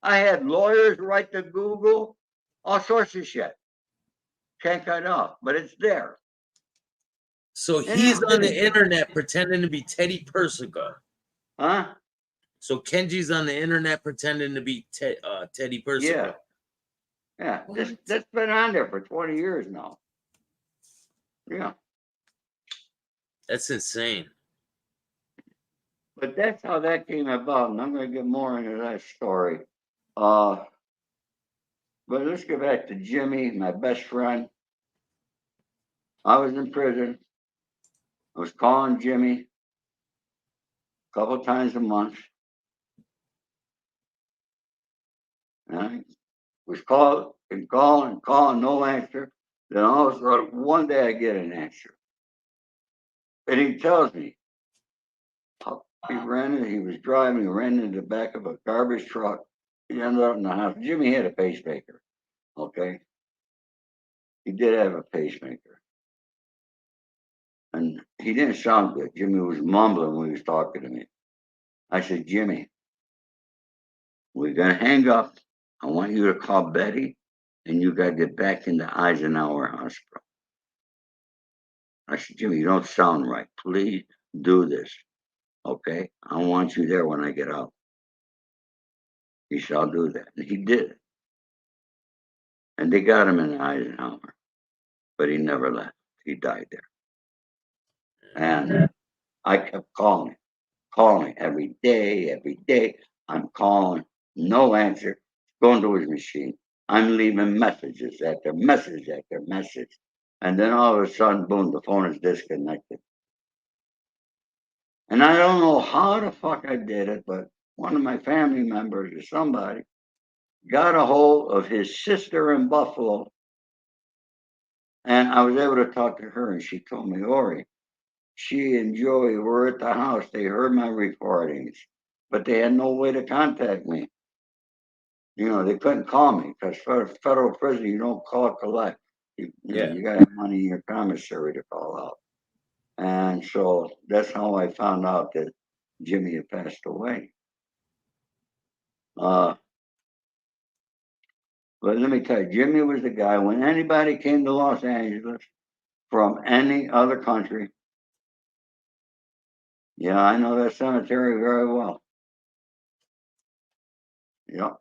I had lawyers write to Google, all sorts of shit. Can't get it off, but it's there. So And he's it's on the been, internet pretending to be Teddy Persico. huh? So Kenji's on the internet pretending to be Teddy Persico. Yeah. That's been on there for 20 years now. Yeah. That's insane. But that's how that came about, and I'm going to get more into that story. But let's get back to Jimmy, my best friend. I was in prison. I was calling Jimmy a couple times a month. And I was calling and calling and calling, no answer. Then all of a sudden, one day I get an answer. And he tells me, he was driving, he ran into the back of a garbage truck. He ended up in the house. Jimmy had a pacemaker, okay? He did have a pacemaker. And he didn't sound good. Jimmy was mumbling when he was talking to me. I said, Jimmy, we're going to hang up. I want you to call Betty, and you got to get back into Eisenhower Hospital. I said, Jimmy, you don't sound right. Please do this, okay? I want you there when I get out. He said, I'll do that. And he did it. And they got him in Eisenhower, but he never left. He died there. And I kept calling every day. I'm calling, no answer, going to his machine. I'm leaving messages after message after message. And then all of a sudden, boom, the phone is disconnected. And I don't know how the fuck I did it, but one of my family members or somebody got a hold of his sister in Buffalo. And I was able to talk to her, and she told me, Ori, she and Joey were at the house. They heard my recordings, but they had no way to contact me. You know, they couldn't call me because for federal prison, you don't call collect. You got to have money in your commissary to call out. And so that's how I found out that Jimmy had passed away. But let me tell you, Jimmy was the guy, when anybody came to Los Angeles from any other country, yeah, I know that cemetery very well. Yeah.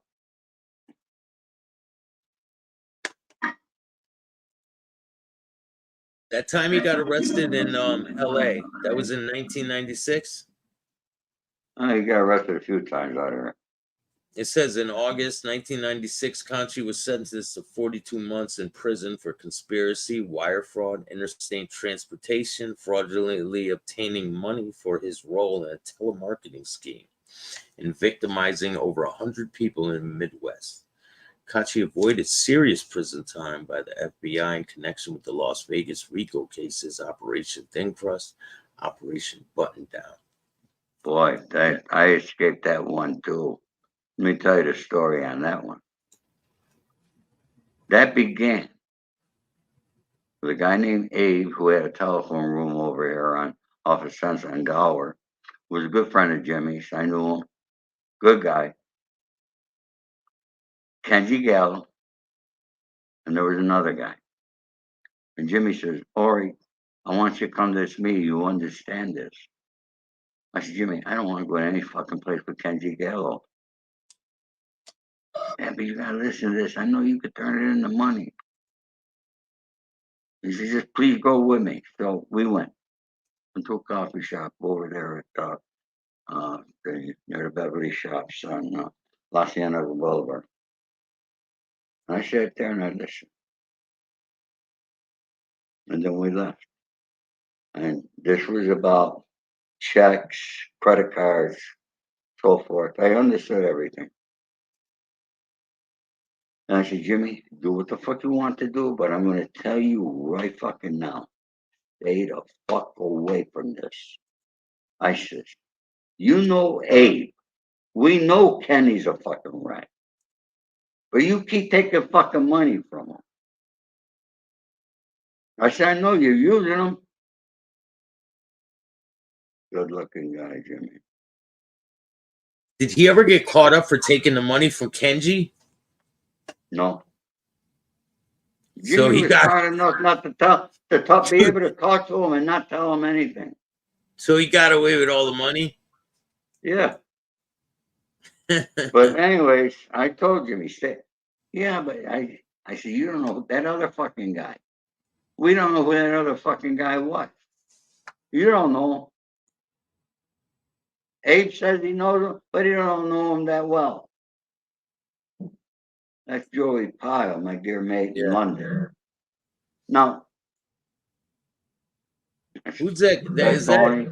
That time he got arrested in L.A. That was in 1996. He got arrested a few times out here. It says in August 1996, Kachi was sentenced to 42 months in prison for conspiracy, wire fraud, interstate transportation, fraudulently obtaining money for his role in a telemarketing scheme, and victimizing over 100 people in the Midwest. Kachi avoided serious prison time by the FBI in connection with the Las Vegas RICO cases, Operation Thin Crust, Operation Button Down. Boy, I escaped that one too. Let me tell you the story on that one. That began with a guy named Abe who had a telephone room over here off of Sunset and Gower. Was a good friend of Jimmy's. I knew him. Good guy. Kenny Gallow. And there was another guy. And Jimmy says, Ori, I want you to come to this meeting. You understand this. I said, Jimmy, I don't want to go to any fucking place with Kenny Gallow. Yeah, but you gotta listen to this. I know you could turn it into money. He said, just please go with me. So we went into a coffee shop over there at near the Beverly Shops on La Cienega Boulevard. And I sat there and I listened. And then we left. And this was about checks, credit cards, so forth. I understood everything. And I said, Jimmy, do what the fuck you want to do, but I'm going to tell you right fucking now. Stay the fuck away from this. I said, You know Abe. We know Kenny's a fucking rat. But you keep taking fucking money from him. I said, I know you're using him. Good looking guy, Jimmy. Did he ever get caught up for taking the money from Kenji? No. So Jimmy he was got smart enough not to be able to talk to him and not tell him anything. so he got away with all the money. Yeah. But anyways, I told Jimmy, said, yeah, but I said, you don't know that other fucking guy. We don't know who that other fucking guy was. You don't know. Abe says he knows him, but he don't know him that well. That's Joey Pyle, my dear mate in London. Now, Who's that? that's Tony.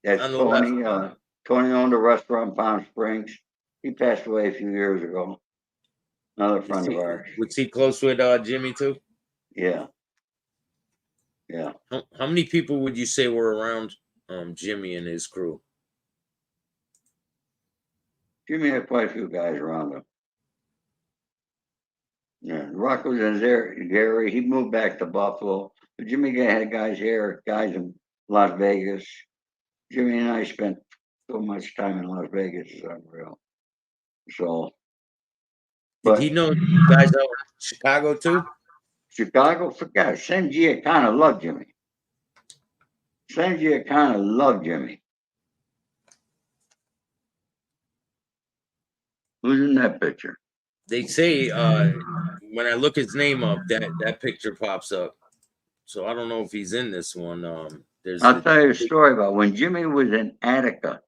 That's on the Tony. left? Tony owned a restaurant in Palm Springs. He passed away a few years ago. Another friend of ours. Was he close with Jimmy too? Yeah. Yeah. How many people would you say were around Jimmy and his crew? Jimmy had quite a few guys around him. Yeah, Rock was in there. Gary, he moved back to Buffalo. But Jimmy had guys here, guys in Las Vegas. Jimmy and I spent so much time in Las Vegas, it's unreal. So, Did he know guys out in Chicago too? Chicago, forgot. Sengia kind of loved Jimmy. Sengia kind of loved Jimmy. Who's in that picture? They say when I look his name up, that picture pops up. So I don't know if he's in this one. I'll tell you a story about when Jimmy was in Attica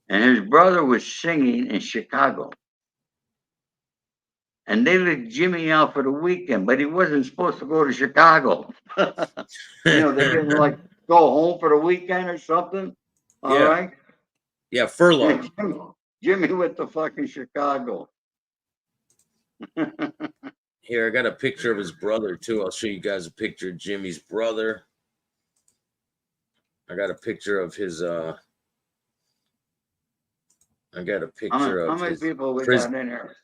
and his brother was singing in Chicago. And they let Jimmy out for the weekend, but he wasn't supposed to go to Chicago. They didn't like go home for the weekend or something. All right. Yeah, furlough. Jimmy went to fucking Chicago. Here, I got a picture of his brother too. I'll show you guys a picture of Jimmy's brother. I got a picture of his I got a picture of how many his people we got in here?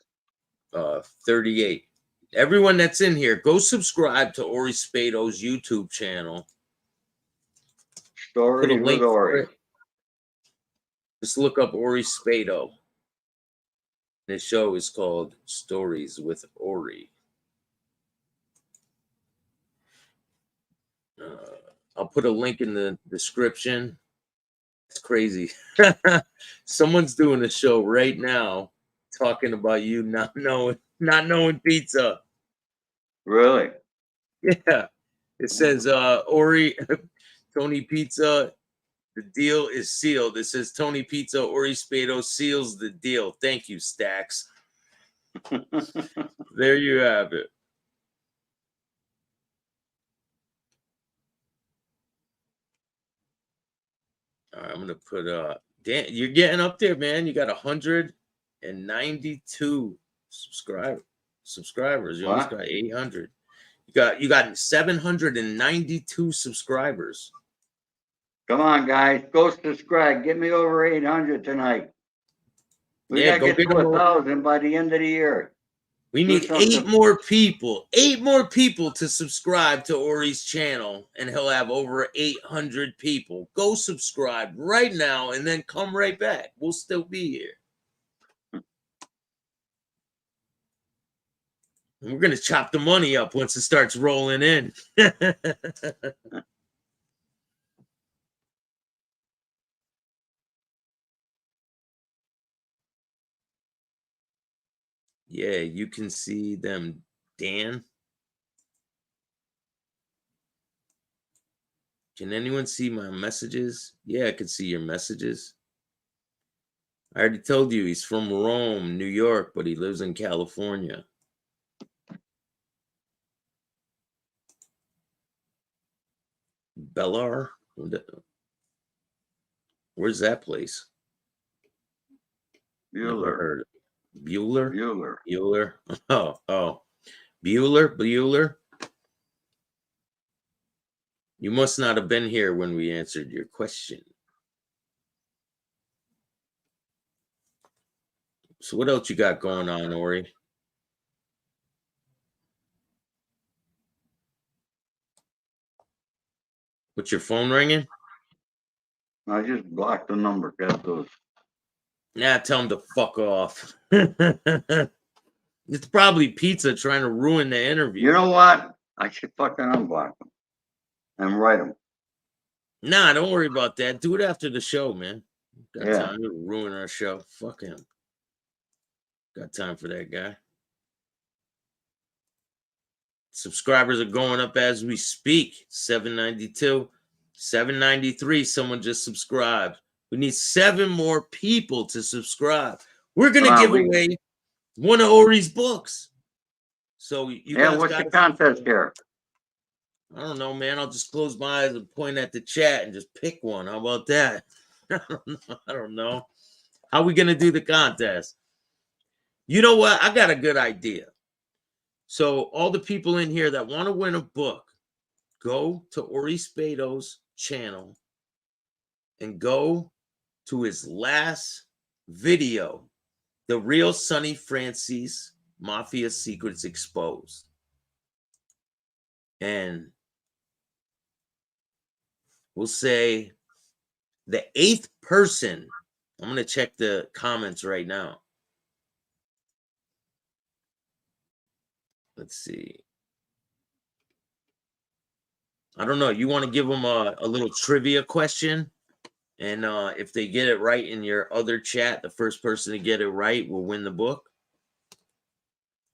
38. Everyone that's in here, go subscribe to Ori Spado's YouTube channel. Stories Put a link with Ori. Just look up Ori Spado. This show is called Stories with Ori. I'll put a link in the description. It's crazy. Someone's doing a show right now talking about you not knowing pizza. Really? Yeah. It says Ori Tony Pizza, the deal is sealed. It says Tony Pizza, Ori Spado seals the deal. Thank you, Staxx. There you have it. All right, I'm gonna put Dan, you're getting up there, man. You got 192 subscribers. You almost got 800. You got 792 subscribers. Come on, guys. Go subscribe. Get me over 800 tonight. We gotta get to 1,000 by the end of the year. We need 8 more people to subscribe to Ori's channel, and he'll have over 800 people. Go subscribe right now and then come right back. We'll still be here. And we're going to chop the money up once it starts rolling in. Yeah, you can see them, Dan. Can anyone see my messages? Yeah, I can see your messages. I already told you he's from Rome, New York, but he lives in California. Bellar? Where's that place? Bueller. Bueller? Bueller. Bueller. Oh. Bueller. You must not have been here when we answered your question. So what else you got going on, Ori? What's your phone ringing? I just blocked the number. Got those. Nah, tell him to fuck off. It's probably Pizza trying to ruin the interview. You know what? I should fucking unblock them and write them. Nah, don't worry about that. Do it after the show, man. Got Yeah. time to ruin our show. Fuck him. Got time for that guy. Subscribers are going up as we speak. 792, 793. Someone just subscribed. We need 7 more people to subscribe. We're gonna give away one of Ori's books. So you guys what's the contest here? I don't know, man. I'll just close my eyes and point at the chat and just pick one. How about that? I don't know. How are we gonna do the contest? You know what? I got a good idea. So all the people in here that want to win a book, go to Ori Spado's channel and go to his last video, The Real Sonny Franzese Mafia Secrets Exposed. And we'll say the 8th person, I'm going to check the comments right now. Let's see. I don't know. You want to give them a little trivia question? And if they get it right in your other chat, the first person to get it right will win the book.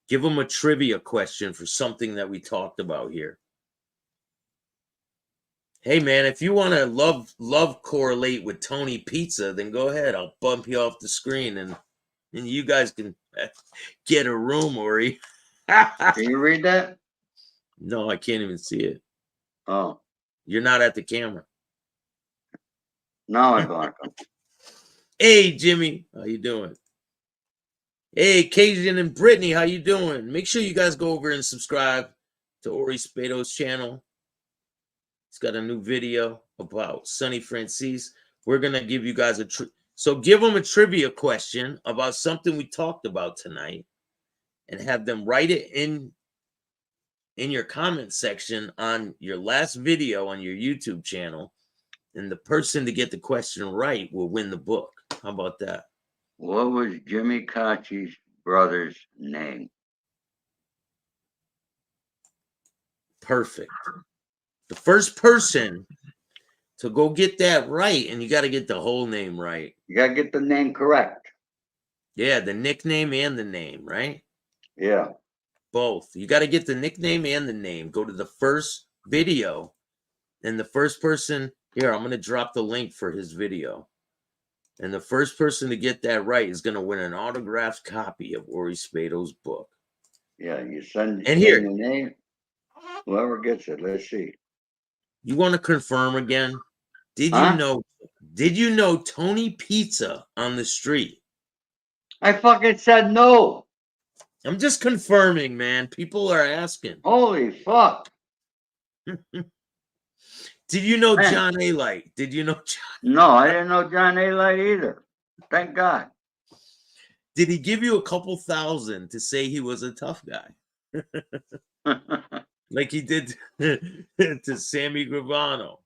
Give them a trivia question for something that we talked about here. Hey, man, if you want to love correlate with Tony Pizza, then go ahead. I'll bump you off the screen, and you guys can get a room, Ori. Can you read that? No, I can't even see it. Oh. You're not at the camera. Now I block them. Hey, Jimmy. How you doing? Hey, Cajun and Brittany. How you doing? Make sure you guys go over and subscribe to Ori Spado's channel. He's got a new video about Sonny Franzese. We're going to give you guys so give them a trivia question about something we talked about tonight and have them write it in your comment section on your last video on your YouTube channel. And the person to get the question right will win the book. How about that? What was Jimmy Caci's brother's name? Perfect. The first person to go get that right, and you got to get the whole name right. You got to get the name correct. Yeah, the nickname and the name, right? Yeah. Both. You got to get the nickname and the name. Go to the first video, and the first person here, I'm going to drop the link for his video. And the first person to get that right is going to win an autographed copy of Ori Spado's book. Yeah, you send and here the name. Whoever gets it, let's see. You want to confirm again? Did you know Tony Pizza on the street? I fucking said no. I'm just confirming, man. People are asking. Holy fuck. Did you know John A. Light? Did you know John? No, I didn't know John A. Light either. Thank God. Did he give you a couple thousand to say he was a tough guy? Like he did to Sammy Gravano.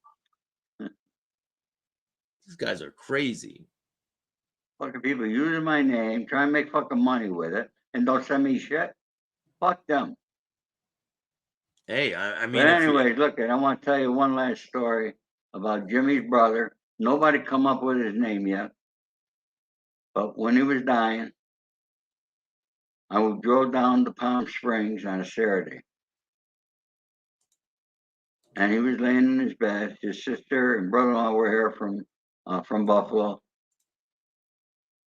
These guys are crazy. Fucking people using my name, trying to make fucking money with it, and don't send me shit. Fuck them. Hey, I mean. But anyways, look, I want to tell you one last story about Jimmy's brother. Nobody come up with his name yet. But when he was dying, I drove down to Palm Springs on a Saturday. And he was laying in his bed. His sister and brother-in-law were here from Buffalo.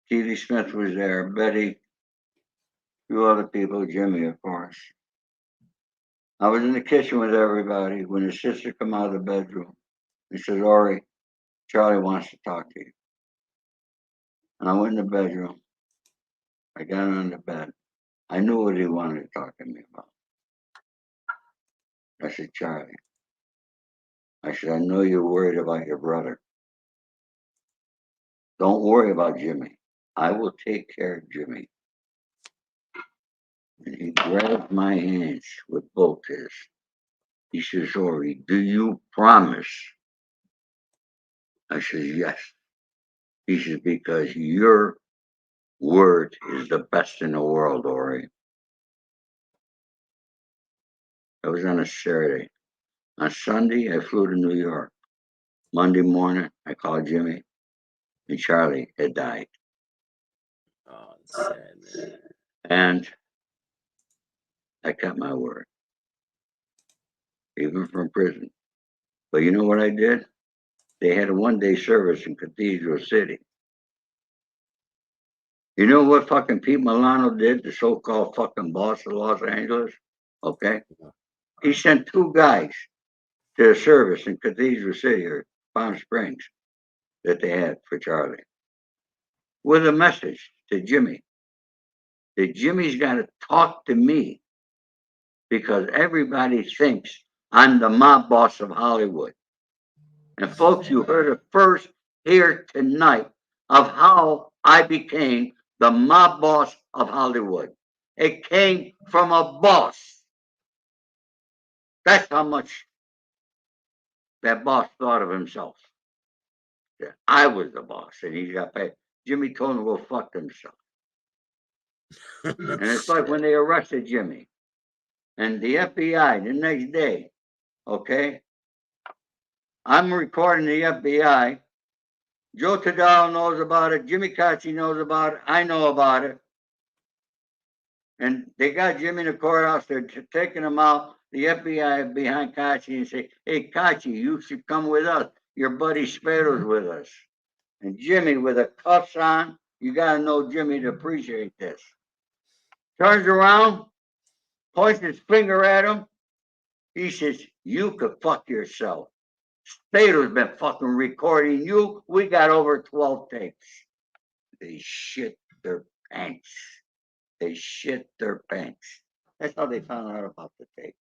T.D. Smith was there, Betty, a few other people, Jimmy, of course. I was in the kitchen with everybody when his sister come out of the bedroom. He said, Ori, Charlie wants to talk to you. And I went in the bedroom. I got on the bed. I knew what he wanted to talk to me about. I said, Charlie. I said, I know you're worried about your brother. Don't worry about Jimmy. I will take care of Jimmy. And he grabbed my hands with both his. He says, Ori, do you promise? I says, yes. He says, because your word is the best in the world, Ori. That was on a Saturday. On Sunday, I flew to New York. Monday morning, I called Jimmy, and Charlie had died. Oh, it's sad, man. And I kept my word, even from prison. But you know what I did? They had a one-day service in Cathedral City. You know what fucking Pete Milano did, the so-called fucking boss of Los Angeles? Okay? He sent two guys to a service in Cathedral City or Palm Springs that they had for Charlie with a message to Jimmy that Jimmy's got to talk to me because everybody thinks I'm the mob boss of Hollywood. And folks, you heard it first here tonight of how I became the mob boss of Hollywood. It came from a boss. That's how much that boss thought of himself. That I was the boss and he got paid. Jimmy told him to go fuck himself. And it's like when they arrested Jimmy and the FBI the next day, okay? I'm recording the FBI. Joe Todaro knows about it. Jimmy Kachi knows about it. I know about it. And they got Jimmy in the courthouse. They're taking him out. The FBI behind Caci and say, hey, Cachi, you should come with us. Your buddy Spado's with us. And Jimmy with the cuffs on, you got to know Jimmy to appreciate this. Turns around, points his finger at him. He says, you could fuck yourself. Spado's been fucking recording you. We got over 12 tapes. They shit their pants. They shit their pants. That's how they found out about the tapes.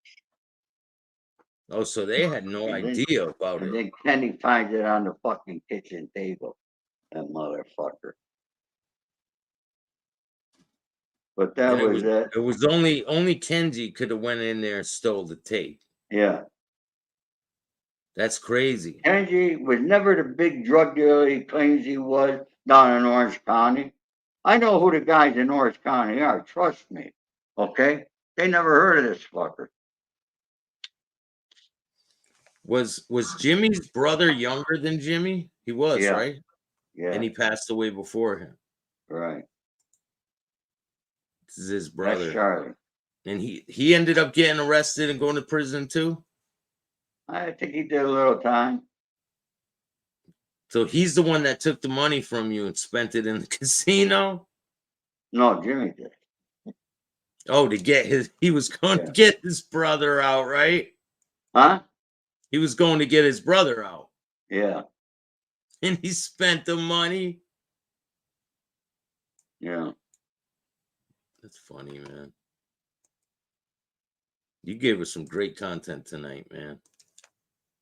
Oh, so they had no idea about and it. then Kenny finds it on the fucking kitchen table. That motherfucker. But that And was it. It was only Kenji could have went in there and stole the tape. Yeah. That's crazy. Kenji was never the big drug dealer he claims he was down in Orange County. I know who the guys in Orange County are. Trust me. Okay? They never heard of this fucker. Was Jimmy's brother younger than Jimmy? He was, Yeah. right? Yeah. And he passed away before him. Right. This is his brother. That's Charlie. And he ended up getting arrested and going to prison too? I think he did a little time. So he's the one that took the money from you and spent it in the casino? No, Jimmy did. Oh, to get he was going to get his brother out, right? Huh? He was going to get his brother out. Yeah. And he spent the money. Yeah. That's funny, man. You gave us some great content tonight, man.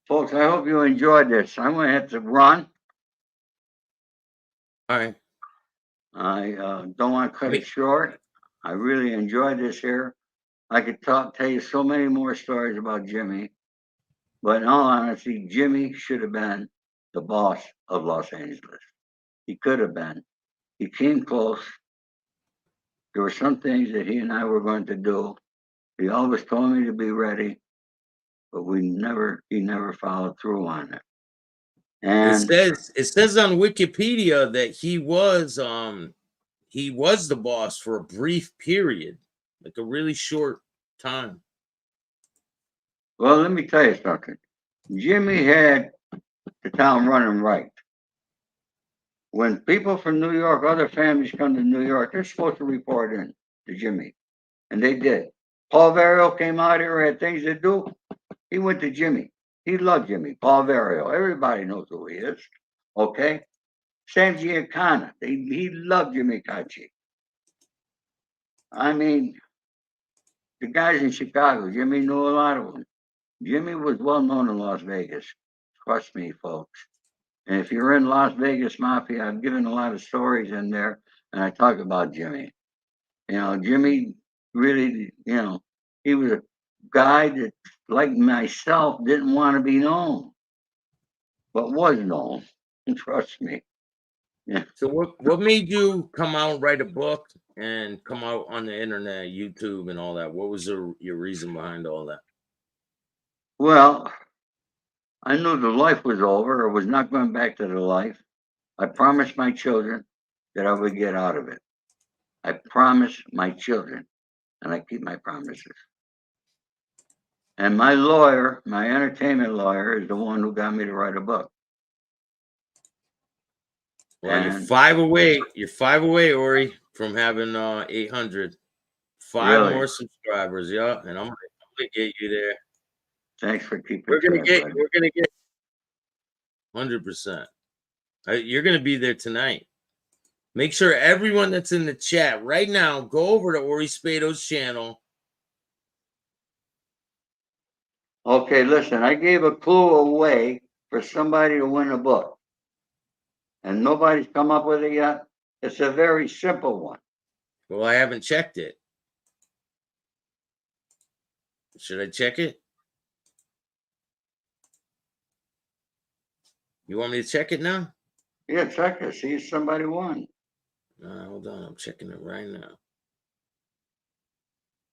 Folks, I hope you enjoyed this. I'm going to have to run. All right. I don't want to cut it short. I really enjoyed this here. I could tell you so many more stories about Jimmy. But in all honesty, Jimmy should have been the boss of Los Angeles. He could have been. He came close. There were some things that he and I were going to do. He always told me to be ready, but he never followed through on it. And it says on Wikipedia that he was the boss for a brief period, like a really short time. Well, let me tell you something. Jimmy had the town running right. When people from New York, other families come to New York, they're supposed to report in to Jimmy. And they did. Paul Vario came out here, had things to do. He went to Jimmy. He loved Jimmy. Paul Vario. Everybody knows who he is. Okay? Sam Giancana. He loved Jimmy Kachi. I mean, the guys in Chicago, Jimmy knew a lot of them. Jimmy was well known in Las Vegas. Trust me, folks. And if you're in Las Vegas Mafia, I've given a lot of stories in there and I talk about Jimmy. Jimmy really, he was a guy that, like myself, didn't want to be known, but was known. Trust me. Yeah. So what made you come out and write a book and come out on the internet, YouTube, and all that? What was your reason behind all that? Well, I knew the life was over. I was not going back to the life. I promised my children that I would get out of it. I promised my children, and I keep my promises. And my lawyer, my entertainment lawyer, is the one who got me to write a book. Well, you're 5 away. You're 5 away, Ori, from having 800. 5 Really? more subscribers, yeah. And I'm gonna get you there. Thanks for keeping. We're gonna get 100%. You're gonna be there tonight. Make sure everyone that's in the chat right now go over to Ori Spado's channel. Okay, listen, I gave a clue away for somebody to win a book, and nobody's come up with it yet. It's a very simple one. Well, I haven't checked it. Should I check it? You want me to check it now? Yeah, check it. See if somebody won. Hold on. I'm checking it right now.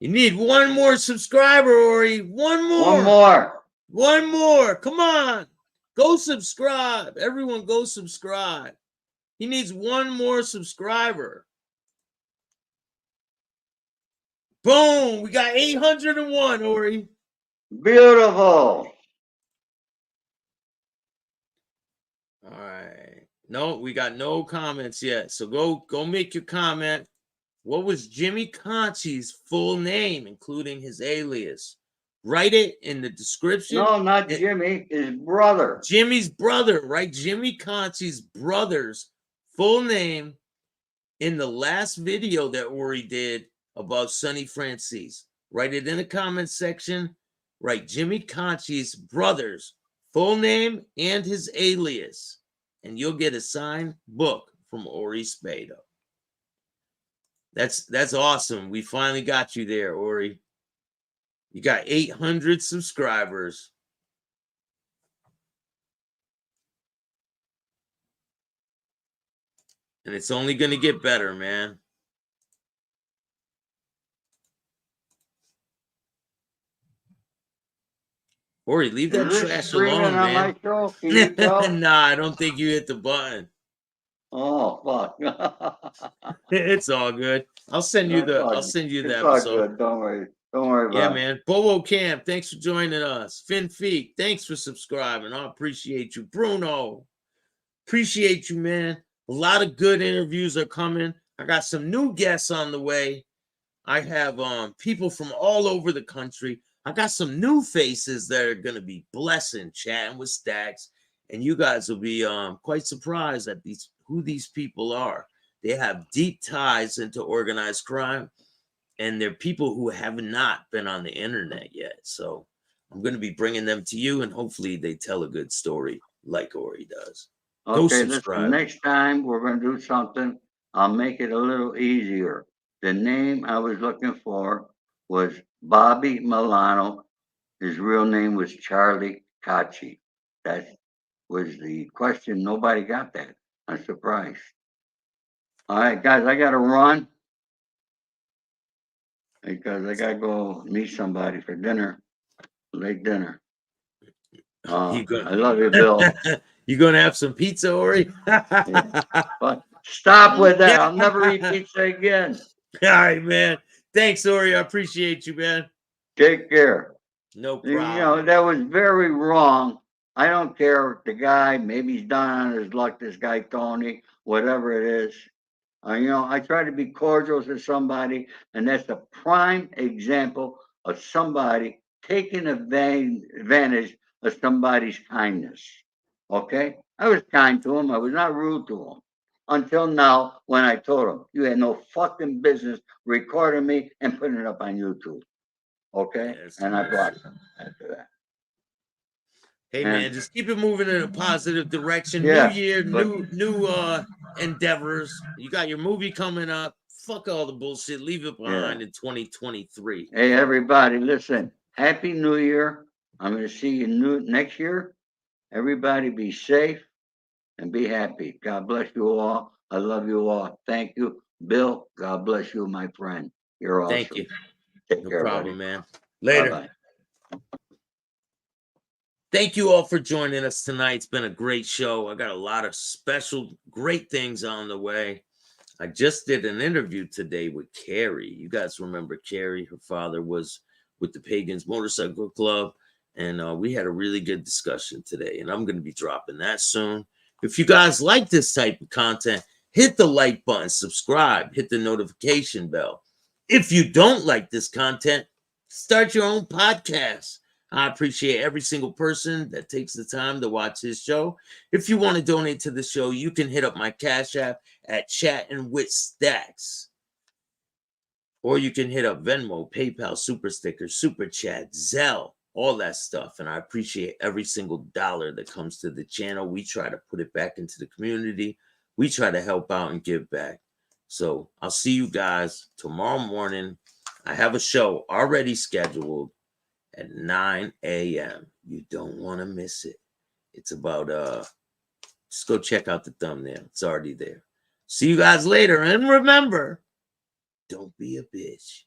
You need one more subscriber, Ori. One more. One more. One more. Come on. Go subscribe. Everyone go subscribe. He needs one more subscriber. Boom. We got 801, Ori. Beautiful. All right. No, we got no comments yet. So go make your comment. What was Jimmy Caci's full name, including his alias? Write it in the description. No, not Jimmy. His brother. Jimmy's brother, right? Jimmy Caci's brother's full name in the last video that Ori did about Sonny Franzese. Write it in the comment section. Write Jimmy Caci's brother's full name and his alias, and you'll get a signed book from Ori Spado. That's awesome. We finally got you there, Ori. You got 800 subscribers. And it's only going to get better, man. Ori, leave that trash alone, man. Nah, I don't think you hit the button. Oh, fuck. It's all good. I'll send you the episode. Good. Don't worry about it. Yeah, man. Bobo Camp, thanks for joining us. Finn Feek, thanks for subscribing. I appreciate you. Bruno, appreciate you, man. A lot of good interviews are coming. I got some new guests on the way. I have people from all over the country. I got some new faces that are going to be blessing, chatting with Staxx. And you guys will be quite surprised at who these people are. They have deep ties into organized crime. And they're people who have not been on the internet yet. So I'm going to be bringing them to you. And hopefully they tell a good story like Ori does. Okay, listen, next time we're going to do something. I'll make it a little easier. The name I was looking for was Bobby Milano. His real name was Charlie Kachi. That was the question. Nobody got that. I'm surprised. All right, guys, I got to run because I got to go meet somebody for dinner, late dinner. I love you, Bill. You going to have some pizza, Ori? Yeah. But stop with that. I'll never eat pizza again. All right, man. Thanks, Ori. I appreciate you, man. Take care. No problem. That was very wrong. I don't care if the guy, maybe he's done on his luck, this guy, Tony, whatever it is. I try to be cordial to somebody, and that's a prime example of somebody taking advantage of somebody's kindness. Okay? I was kind to him. I was not rude to him. Until now, when I told him, you had no fucking business recording me and putting it up on YouTube. Okay? Yes, and I blocked him after that. Hey man, just keep it moving in a positive direction. Yeah, New year, but- new endeavors. You got your movie coming up. Fuck all the bullshit. Leave it behind in 2023. Hey, everybody, listen. Happy New Year. I'm going to see you next year. Everybody be safe and be happy. God bless you all. I love you all. Thank you. Bill, God bless you, my friend. You're awesome. Thank you. Take No care, problem, buddy. man. Later. Bye-bye. Thank you all for joining us tonight. It's been a great show. I got a lot of special, great things on the way. I just did an interview today with Carrie. You guys remember Carrie? Her father was with the Pagans Motorcycle Club, and we had a really good discussion today, and I'm going to be dropping that soon. If you guys like this type of content, hit the like button, subscribe, hit the notification bell. If you don't like this content, start your own podcast. I appreciate every single person that takes the time to watch this show. If you want to donate to the show, you can hit up my Cash App at Chattin with Staxx. Or you can hit up Venmo, PayPal, Super Stickers, Super Chat, Zelle, all that stuff. And I appreciate every single dollar that comes to the channel. We try to put it back into the community. We try to help out and give back. So I'll see you guys tomorrow morning. I have a show already scheduled at 9 a.m. You don't want to miss it. It's about, just go check out the thumbnail. It's already there. See you guys later. And remember, don't be a bitch.